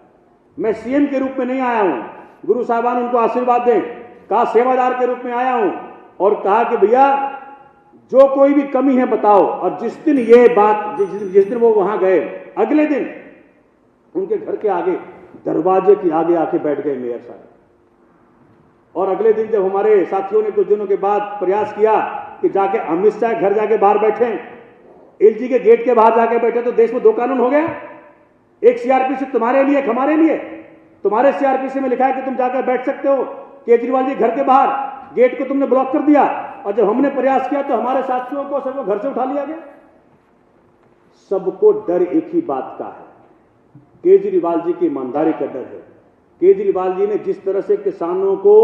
मैं सीएम के रूप में नहीं आया हूं। गुरु साहबान उनको आशीर्वाद दें, कहा सेवादार के रूप में आया हूं, और कहा कि भैया जो कोई भी कमी है बताओ। और जिस दिन ये बात, जिस दिन वो वहां गए, अगले दिन उनके घर के आगे दरवाजे के आगे आके बैठ गए मेयर साहब। और अगले दिन जब हमारे साथियों ने कुछ दिनों के बाद प्रयास किया कि जाके अमित शाह घर जाके बाहर बैठे, एलजी के गेट के बाहर जाके बैठे, तो देश में 2 कानून हो गया, एक सीआरपीसी तुम्हारे लिए, एक हमारे लिए। तुम्हारे सीआरपीसी में लिखा है कि तुम जाकर बैठ सकते हो, केजरीवाल जी घर के बाहर, गेट को तुमने ब्लॉक कर दिया। और जब हमने प्रयास किया तो हमारे साथियों को सबको घर से उठा लिया गया। सबको डर एक ही बात का है, केजरीवाल जी की ईमानदारी का डर है। केजरीवाल जी ने जिस तरह से किसानों को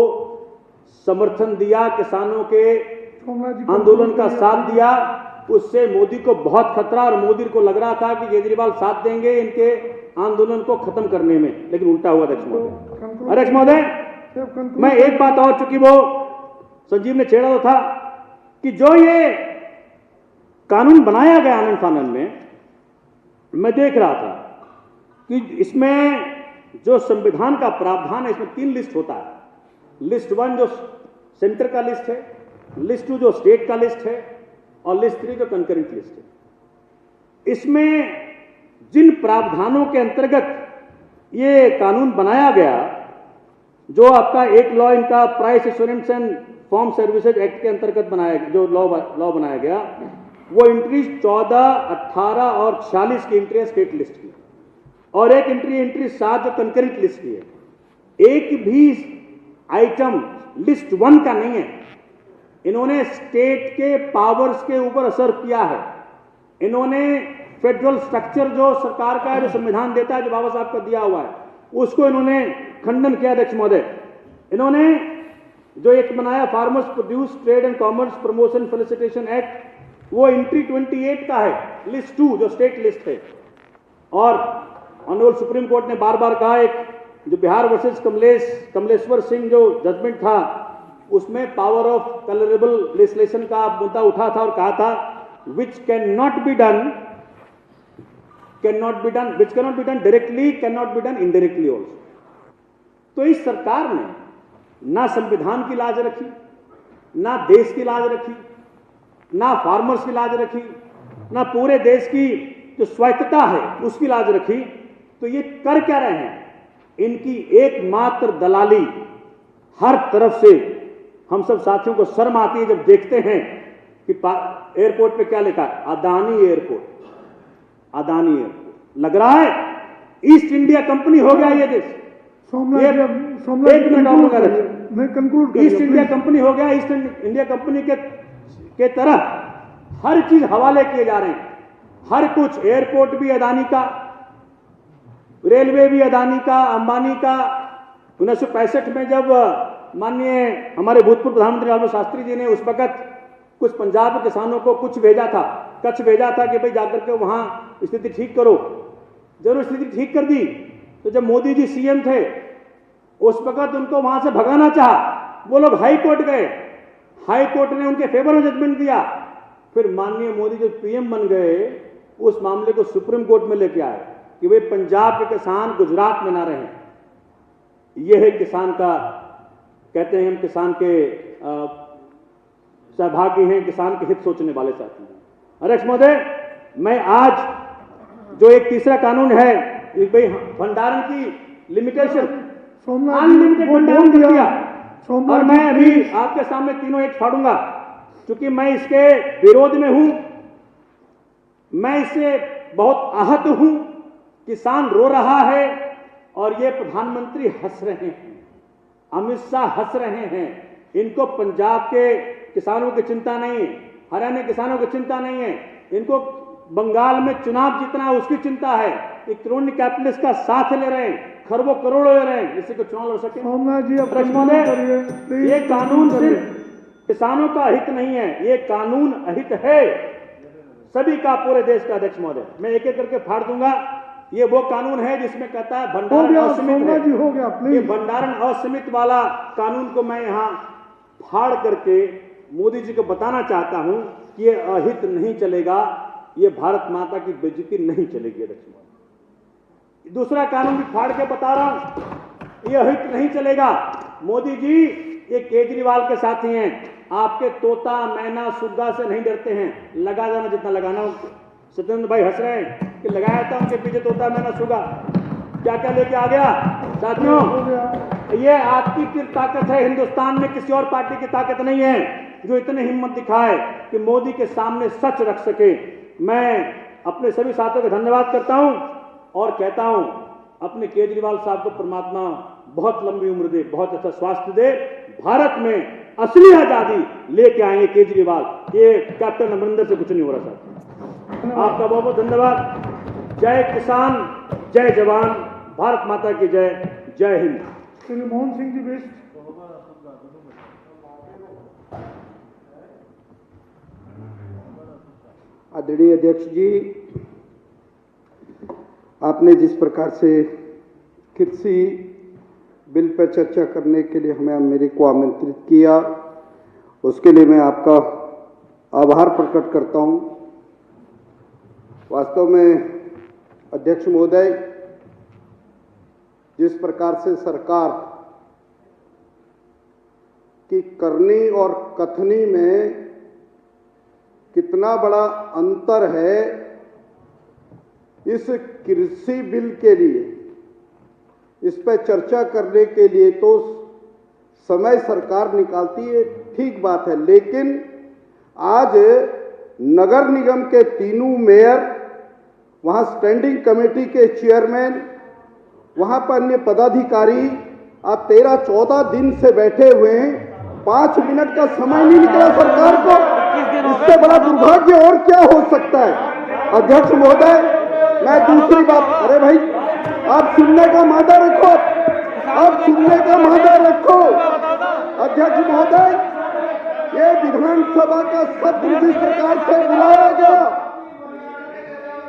समर्थन दिया, किसानों के आंदोलन का साथ दिया, उससे मोदी को बहुत खतरा, और मोदी को लग रहा था कि केजरीवाल साथ देंगे इनके आंदोलन को खत्म करने में, लेकिन उल्टा हुआ। अध्यक्ष महोदय, अध्यक्ष महोदय, मैं एक बात और, चूंकि वो संजीव ने छेड़ा तो था कि जो ये कानून बनाया गया आनंद फानन में, मैं देख रहा था कि इसमें जो संविधान का प्रावधान है, इसमें 3 लिस्ट होता है। लिस्ट 1 जो सेंटर का लिस्ट है, लिस्ट 2 जो स्टेट का लिस्ट है, और लिस्ट 3 जो कंकरेंट लिस्ट है। इसमें जिन प्रावधानों के अंतर्गत ये कानून बनाया गया, जो आपका एक लॉ इनका price assurance and form services act के अंतर्गत बनाया, जो लॉ बनाया गया, वो एंट्रीज 14, 18 और 46 की एंट्री स्टेट लिस्ट की, और एक एंट्री 7 जो कंकरेंट लिस्ट की है। एक भी आइटम लिस्ट 1 का नहीं है। इन्होंने स्टेट के पावर्स के ऊपर असर किया है। इन्होंने फेडरल स्ट्रक्चर जो सरकार का है, जो संविधान देता है, जो बाबा साहब का दिया हुआ है, उसको इन्होंने खंडन किया। अध्यक्ष महोदय, इन्होंने जो एक बनाया farmers produce trade and commerce promotion felicitation act, वो एंट्री 28 का है, लिस्ट 2 जो स्टेट लिस्ट है। और ऑनरेबल सुप्रीम कोर्ट ने बार बार कहा, एक जो बिहार वर्सेस कमलेश्वर सिंह जो जजमेंट था, उसमें पावर ऑफ टॉलरेबल लेजिस्लेशन का मुद्दा उठा था और कहा था which can not be done directly, can not be done indirectly also. तो इस सरकार ने ना संविधान की लाज रखी, ना देश की लाज रखी, ना फार्मर्स की लाज रखी, ना पूरे देश की जो स्वायत्तता है उसकी लाज रखी। तो ये कर क्या रहे हैं? इनकी एकमात्र दलाली हर तरफ से। हम सब साथियों को शर्म आती है जब देखते हैं कि एयरपोर्ट पे क्या लिखा है, अदानी एयरपोर्ट। अदानी एयरपोर्ट लग रहा है ईस्ट इंडिया कंपनी हो गया ये देश। एक मिनट और कंक्लूड, ईस्ट इंडिया कंपनी हो गया। ईस्ट इंडिया कंपनी के तरह हर चीज हवाले किए जा रहे हैं। हर कुछ, एयरपोर्ट भी अदानी का, रेलवे भी अदानी का, अंबानी का। 1965 में जब माननीय हमारे भूतपूर्व प्रधानमंत्री लालबहादुर शास्त्री जी ने उस वक्त कुछ पंजाब के किसानों को कच्छ भेजा था कि भाई जाकर के वहां स्थिति ठीक करो। जरूर स्थिति ठीक कर दी। तो जब मोदी जी सीएम थे उस वक्त उनको वहां से भगाना चाहा, वो लोग हाई कोर्ट गए, हाई कोर्ट ने उनके फेवर में जजमेंट दिया। फिर माननीय मोदी जो पीएम बन गए, उस मामले को सुप्रीम कोर्ट में लेके आए कि भाई पंजाब के किसान गुजरात में ना रहें। यह है किसान का, कहते हैं हम किसान के सहभागी हैं, किसान के हित सोचने वाले साथी हैं। अध्यक्ष महोदय, मैं आज जो एक तीसरा कानून है भाई भंडारण की लिमिटेशन, सोमनाथ अनलिमिटेड वो भंडारण बोल कर दिया। दिया। सोमनाथ और जी, मैं अभी आपके सामने तीनों एक फाड़ूंगा, क्योंकि मैं इसके विरोध में हूं, मैं इससे बहुत आहत हूं। किसान रो रहा है और ये प्रधानमंत्री हंस रहे हैं, अमित शाह हंस रहे हैं। इनको पंजाब के किसानों की चिंता नहीं है, हरियाणा के किसानों की चिंता नहीं है, इनको बंगाल में चुनाव जीतना है उसकी चिंता है। एक क्रोनी कैपिटलिस्ट का साथ ले रहे हैं, खरबों करोड़ों ले रहे हैं, इससे को चुनाव लड़ सके। सोमनाथ जी अब अध्यक्ष करिए, महोदय, प्लीज ये कानून करिए। सिर्फ किसानों का हित नहीं है, ये कानून अहित है सभी का, पूरे देश का। अध्यक्ष महोदय, मैं एक एक करके फाड़ दूंगा। ये वो कानून है जिसमें कहता है हो भंडारण गया असीमित सोमनाथ जी, है। हो गया, ये प्लीज। भंडारण असीमित वाला कानून को मैं यहां फाड़ करके मोदी जी को बताना चाहता हूं कि ये अहित नहीं चलेगा, ये भारत माता की बेइज्जती नहीं चलेगी। अध्यक्ष महोदय, दूसरा कानून भी फाड़ के बता रहा हूं, ये अहित नहीं चलेगा। मोदी जी ये केजरीवाल के साथी हैं, आपके तोता मैना सुग्गा से नहीं डरते हैं, लगा देना जितना लगाना हो। सत्येंद्र भाई हंस रहे हैं कि लगाया था उनके पीछे तोता मैना सुग्गा, क्या क्या लेके आ गया। साथियों, हो गया। ये आपकी फिर ताकत है, हिंदुस्तान में किसी और पार्टी की ताकत नहीं है जो इतने हिम्मत दिखाए कि मोदी के सामने सच रख सके। मैं अपने सभी साथियों का धन्यवाद करता हूं और कहता हूं अपने केजरीवाल साहब को परमात्मा बहुत लंबी उम्र दे, बहुत अच्छा स्वास्थ्य दे। भारत में असली आजादी लेके आएंगे केजरीवाल, ये कैप्टन अमरिंदर से कुछ नहीं हो रहा साहब। आपका बहुत बहुत धन्यवाद। जय किसान, जय जवान, भारत माता की जय, जय हिंद। श्री मोहन सिंह जी बेस्ट। आदरणीय अध्यक्ष जी, आपने जिस प्रकार से कृषि बिल पर चर्चा करने के लिए मेरे को आमंत्रित किया, उसके लिए मैं आपका आभार प्रकट करता हूं। वास्तव में अध्यक्ष महोदय, जिस प्रकार से सरकार की करनी और कथनी में कितना बड़ा अंतर है, इस कृषि बिल के लिए इस पर चर्चा करने के लिए तो समय सरकार निकालती है, ठीक बात है, लेकिन आज नगर निगम के तीनों मेयर, वहां स्टैंडिंग कमेटी के चेयरमैन, वहां पर अन्य पदाधिकारी आप 13-14 दिन से बैठे हुए हैं, 5 मिनट का समय नहीं निकला सरकार को। इससे बड़ा दुर्भाग्य और क्या हो सकता है। अध्यक्ष महोदय, मैं दूसरी बात, अरे भाई आप सुनने का मादा रखो, आप सुनने का मादा रखो। अध्यक्ष महोदय, ये विधानसभा का सत्र जिस प्रकार से बुलाया गया,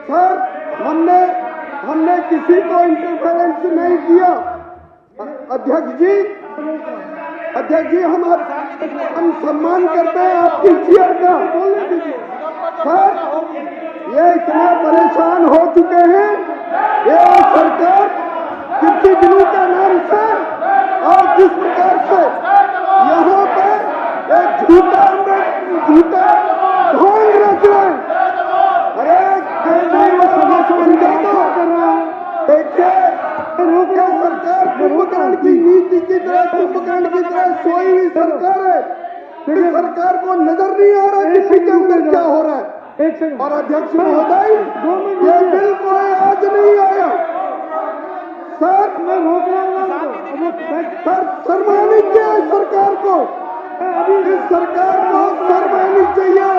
सर हमने किसी को इंटरफेरेंस नहीं किया। अध्यक्ष जी, हम सम्मान करते हैं आपकी चेयर का। सर, ये इतना परेशान हो चुके हैं, ये सरकार कृषि बिलों के नाम से और जिस प्रकार से यहाँ पर एक झूठा ढोंग रच रहे हैं। अरे देखिए, सरकार कुंभकर्ण की नीति की तरह, कुंभकर्ण की तरह सोई हुई सरकार है। इस सरकार को नजर नहीं आ रहा है कि अंदर क्या हो रहा है। और अध्यक्ष महोदय, ये बिल कोई आज नहीं आया। सर, मैं रोक रहा हूँ, सर शर्मानी चाहिए सरकार को, इस सरकार को शर्मानी चाहिए।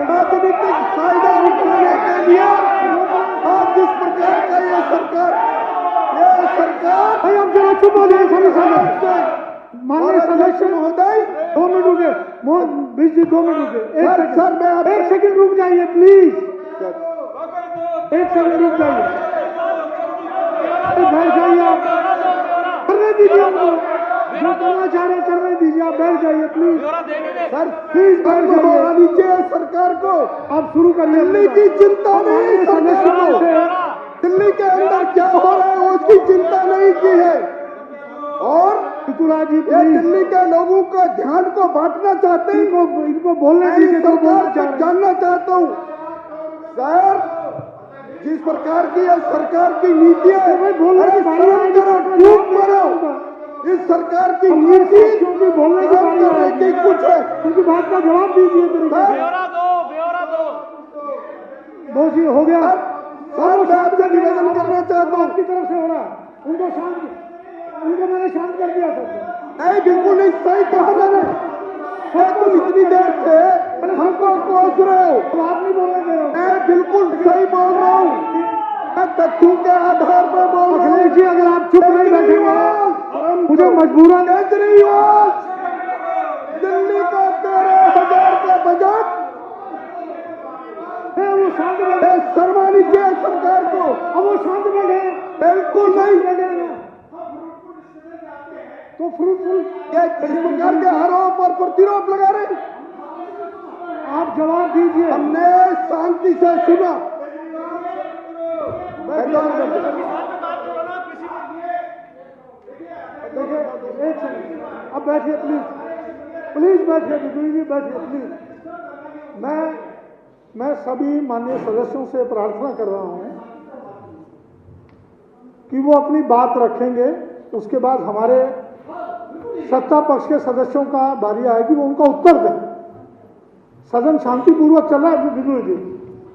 राजनीतिक फायदा उठाने के लिए आज जिस प्रकार का ये सरकार भाई, आप जरा चुप हो जाइए। माननीय सदस्य महोदय, 2 मिनट रुके, बीच 2 मिनट रुके। सर मैं 1 सेकंड रुक जाइए प्लीज, 1 सेकंड रुक जाइए, बैठ जाइए, आप करने दीजिए, हमको जो करना चाह रहे करने दीजिए, आप बैठ जाइए प्लीज। सर प्लीज बैठ जाइए। आनी चाहिए सरकार को, आप शुरू करिए। दिल्ली की चिंता नहीं सदस्य को, दिल्ली के अंदर क्या हो रहा है उसकी चिंता नहीं की है, और जी दिल्ली के लोगों का ध्यान को बांटना चाहते हैं। इनको बोलने दीजिए, जानना चाहता हूँ। सर, जिस प्रकार की यह सरकार की नीति है, बोलने की बारी शर्म करो, चूप करो। इस सरकार की नीति क्योंकि बोलने की बारी करने की कुछ है। उनकी बात का जवाब दीजिए तरीके से। बहुत ही हो गया। सर, मैं आपसे निवेदन करना चाहता हूँ। आपकी तरफ से हो रहा, उनको मैंने शांत कर दिया सर। नहीं, बिल्कुल नहीं, सही कहा मैंने। तुम इतनी देर से हमको कोस रहे हो। अब आप नहीं बोलने दे रहे हो। मैं बिल्कुल सही बोल रहा हूँ। मैं तथ्यों के आधार पर बोल रहा हूँ। अखिलेश जी, अगर आप चुप नहीं बैठेंगे मुझे मजबूरन केजरीवाल, दिल्ली का 13,000 का बजट है, वो शांत बैठे। सम्मानित किया सरकार को। अब वो शांत बैठे, बिल्कुल नहीं। तो फ्रूटफुल ये इस प्रकार के आरोप और प्रतिरोध लगा रहे हैं। आप जवाब दीजिए। हमने शांति से सुना। देखिए, एक सेकंड, अब बैठिए प्लीज, प्लीज बैठिए, बिजली जी बैठिए प्लीज। मैं सभी माननीय सदस्यों से प्रार्थना कर रहा हूं कि वो अपनी बात रखेंगे। उसके बाद हमारे सत्ता पक्ष के सदस्यों का बारी आएगी, वो उनका उत्तर दें। सदन शांतिपूर्वक चल रहा है बिजली जी,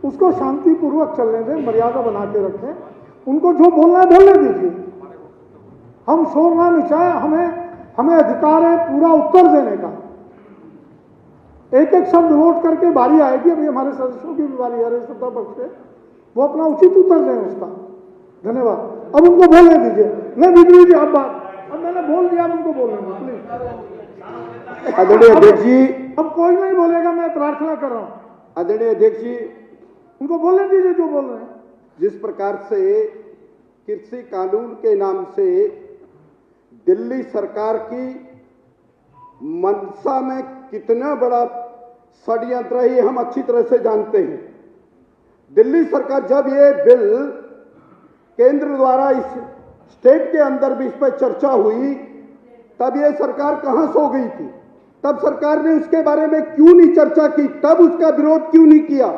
उसको शांतिपूर्वक चलने दें, मर्यादा बना के रखें। उनको जो बोलना है बोलने दीजिए। हम शोर ना मचाएं, हमें अधिकार है पूरा उत्तर देने का। एक एक शब्द नोट करके बारी आएगी, अभी हमारे सदस्यों की भी बारी आ रही है सत्ता पक्ष से, वो अपना उचित उत्तर दें उसका। धन्यवाद। अब उनको बोलने दीजिए। नहीं बिजली जी, अब मैंने बोल दिया, अब उनको बोलने दो प्लीज। आदरणीय अध्यक्ष जी, अब कोई नहीं बोलेगा, मैं प्रार्थना कर रहा हूं। आदरणीय अध्यक्ष जी, उनको बोलने दीजिए जो बोल रहे हैं। जिस प्रकार से कृषि कानून के नाम से दिल्ली सरकार की मंशा में कितना बड़ा षड्यंत्र है, ये हम अच्छी तरह से जानते हैं। दिल्ली सरकार, जब ये बिल केंद्र द्वारा इस स्टेट के अंदर भी इस पर चर्चा हुई, तब ये सरकार कहां सो गई थी? तब सरकार ने उसके बारे में क्यों नहीं चर्चा की? तब उसका विरोध क्यों नहीं किया?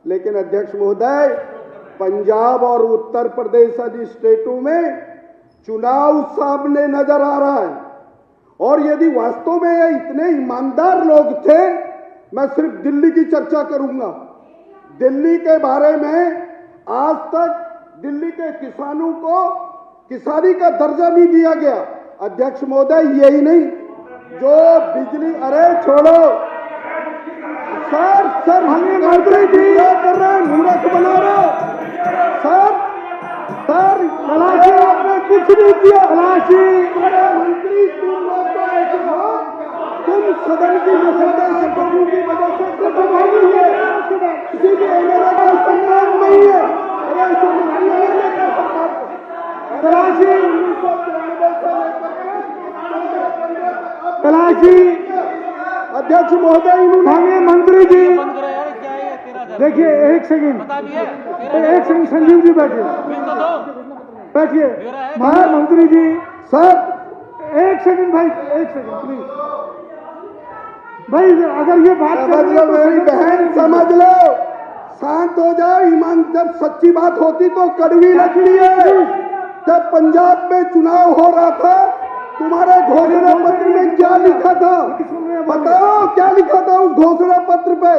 लेकिन अध्यक्ष महोदय, पंजाब और उत्तर प्रदेश आदि स्टेटों में चुनाव सामने नजर आ रहा है, और यदि वास्तव में ये इतने ईमानदार लोग थे, मैं सिर्फ दिल्ली की चर्चा करूंगा। दिल्ली के बारे में आज तक दिल्ली के किसानों को किसानी का दर्जा नहीं दिया गया। अध्यक्ष महोदय, यही नहीं, जो बिजली, अरे छोड़ो सर, मंत्री जी क्या कर रहे हैं? मूर्ख बना रहे हो सर। तलाशी, आपने कुछ नहीं किया। तलाशी, मंत्री, तुम लोग तो ऐसे हो, तुम सदन की मसौदे से प्रभु की वजह से किसी भी एमएलए का सम्मान नहीं है। अरे तलाशी, 1993 से तलाशी। अध्यक्ष महोदय, माननीय मंत्री जी, देखिए एक सेकंड संजीव जी बैठिए, माननीय मंत्री जी। सर एक सेकंड भाई, एक सेकंड प्लीज भाई, अगर ये बात समझ लो मेरी बहन, समझ लो, शांत हो जाओ। ईमान, जब सच्ची बात होती तो कड़वी लगती है। जब पंजाब में चुनाव हो रहा था, तुम्हारे घोषणा पत्र में क्या लिखा था? बताओ क्या लिखा था उस घोषणा पत्र पे?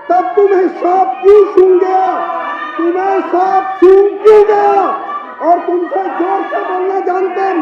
तब तुम्हें सांप क्यों सूंघ गया? तुम्हें सांप सूंघ क्यों गया? और तुमसे जोर से बोलना जानते हैं।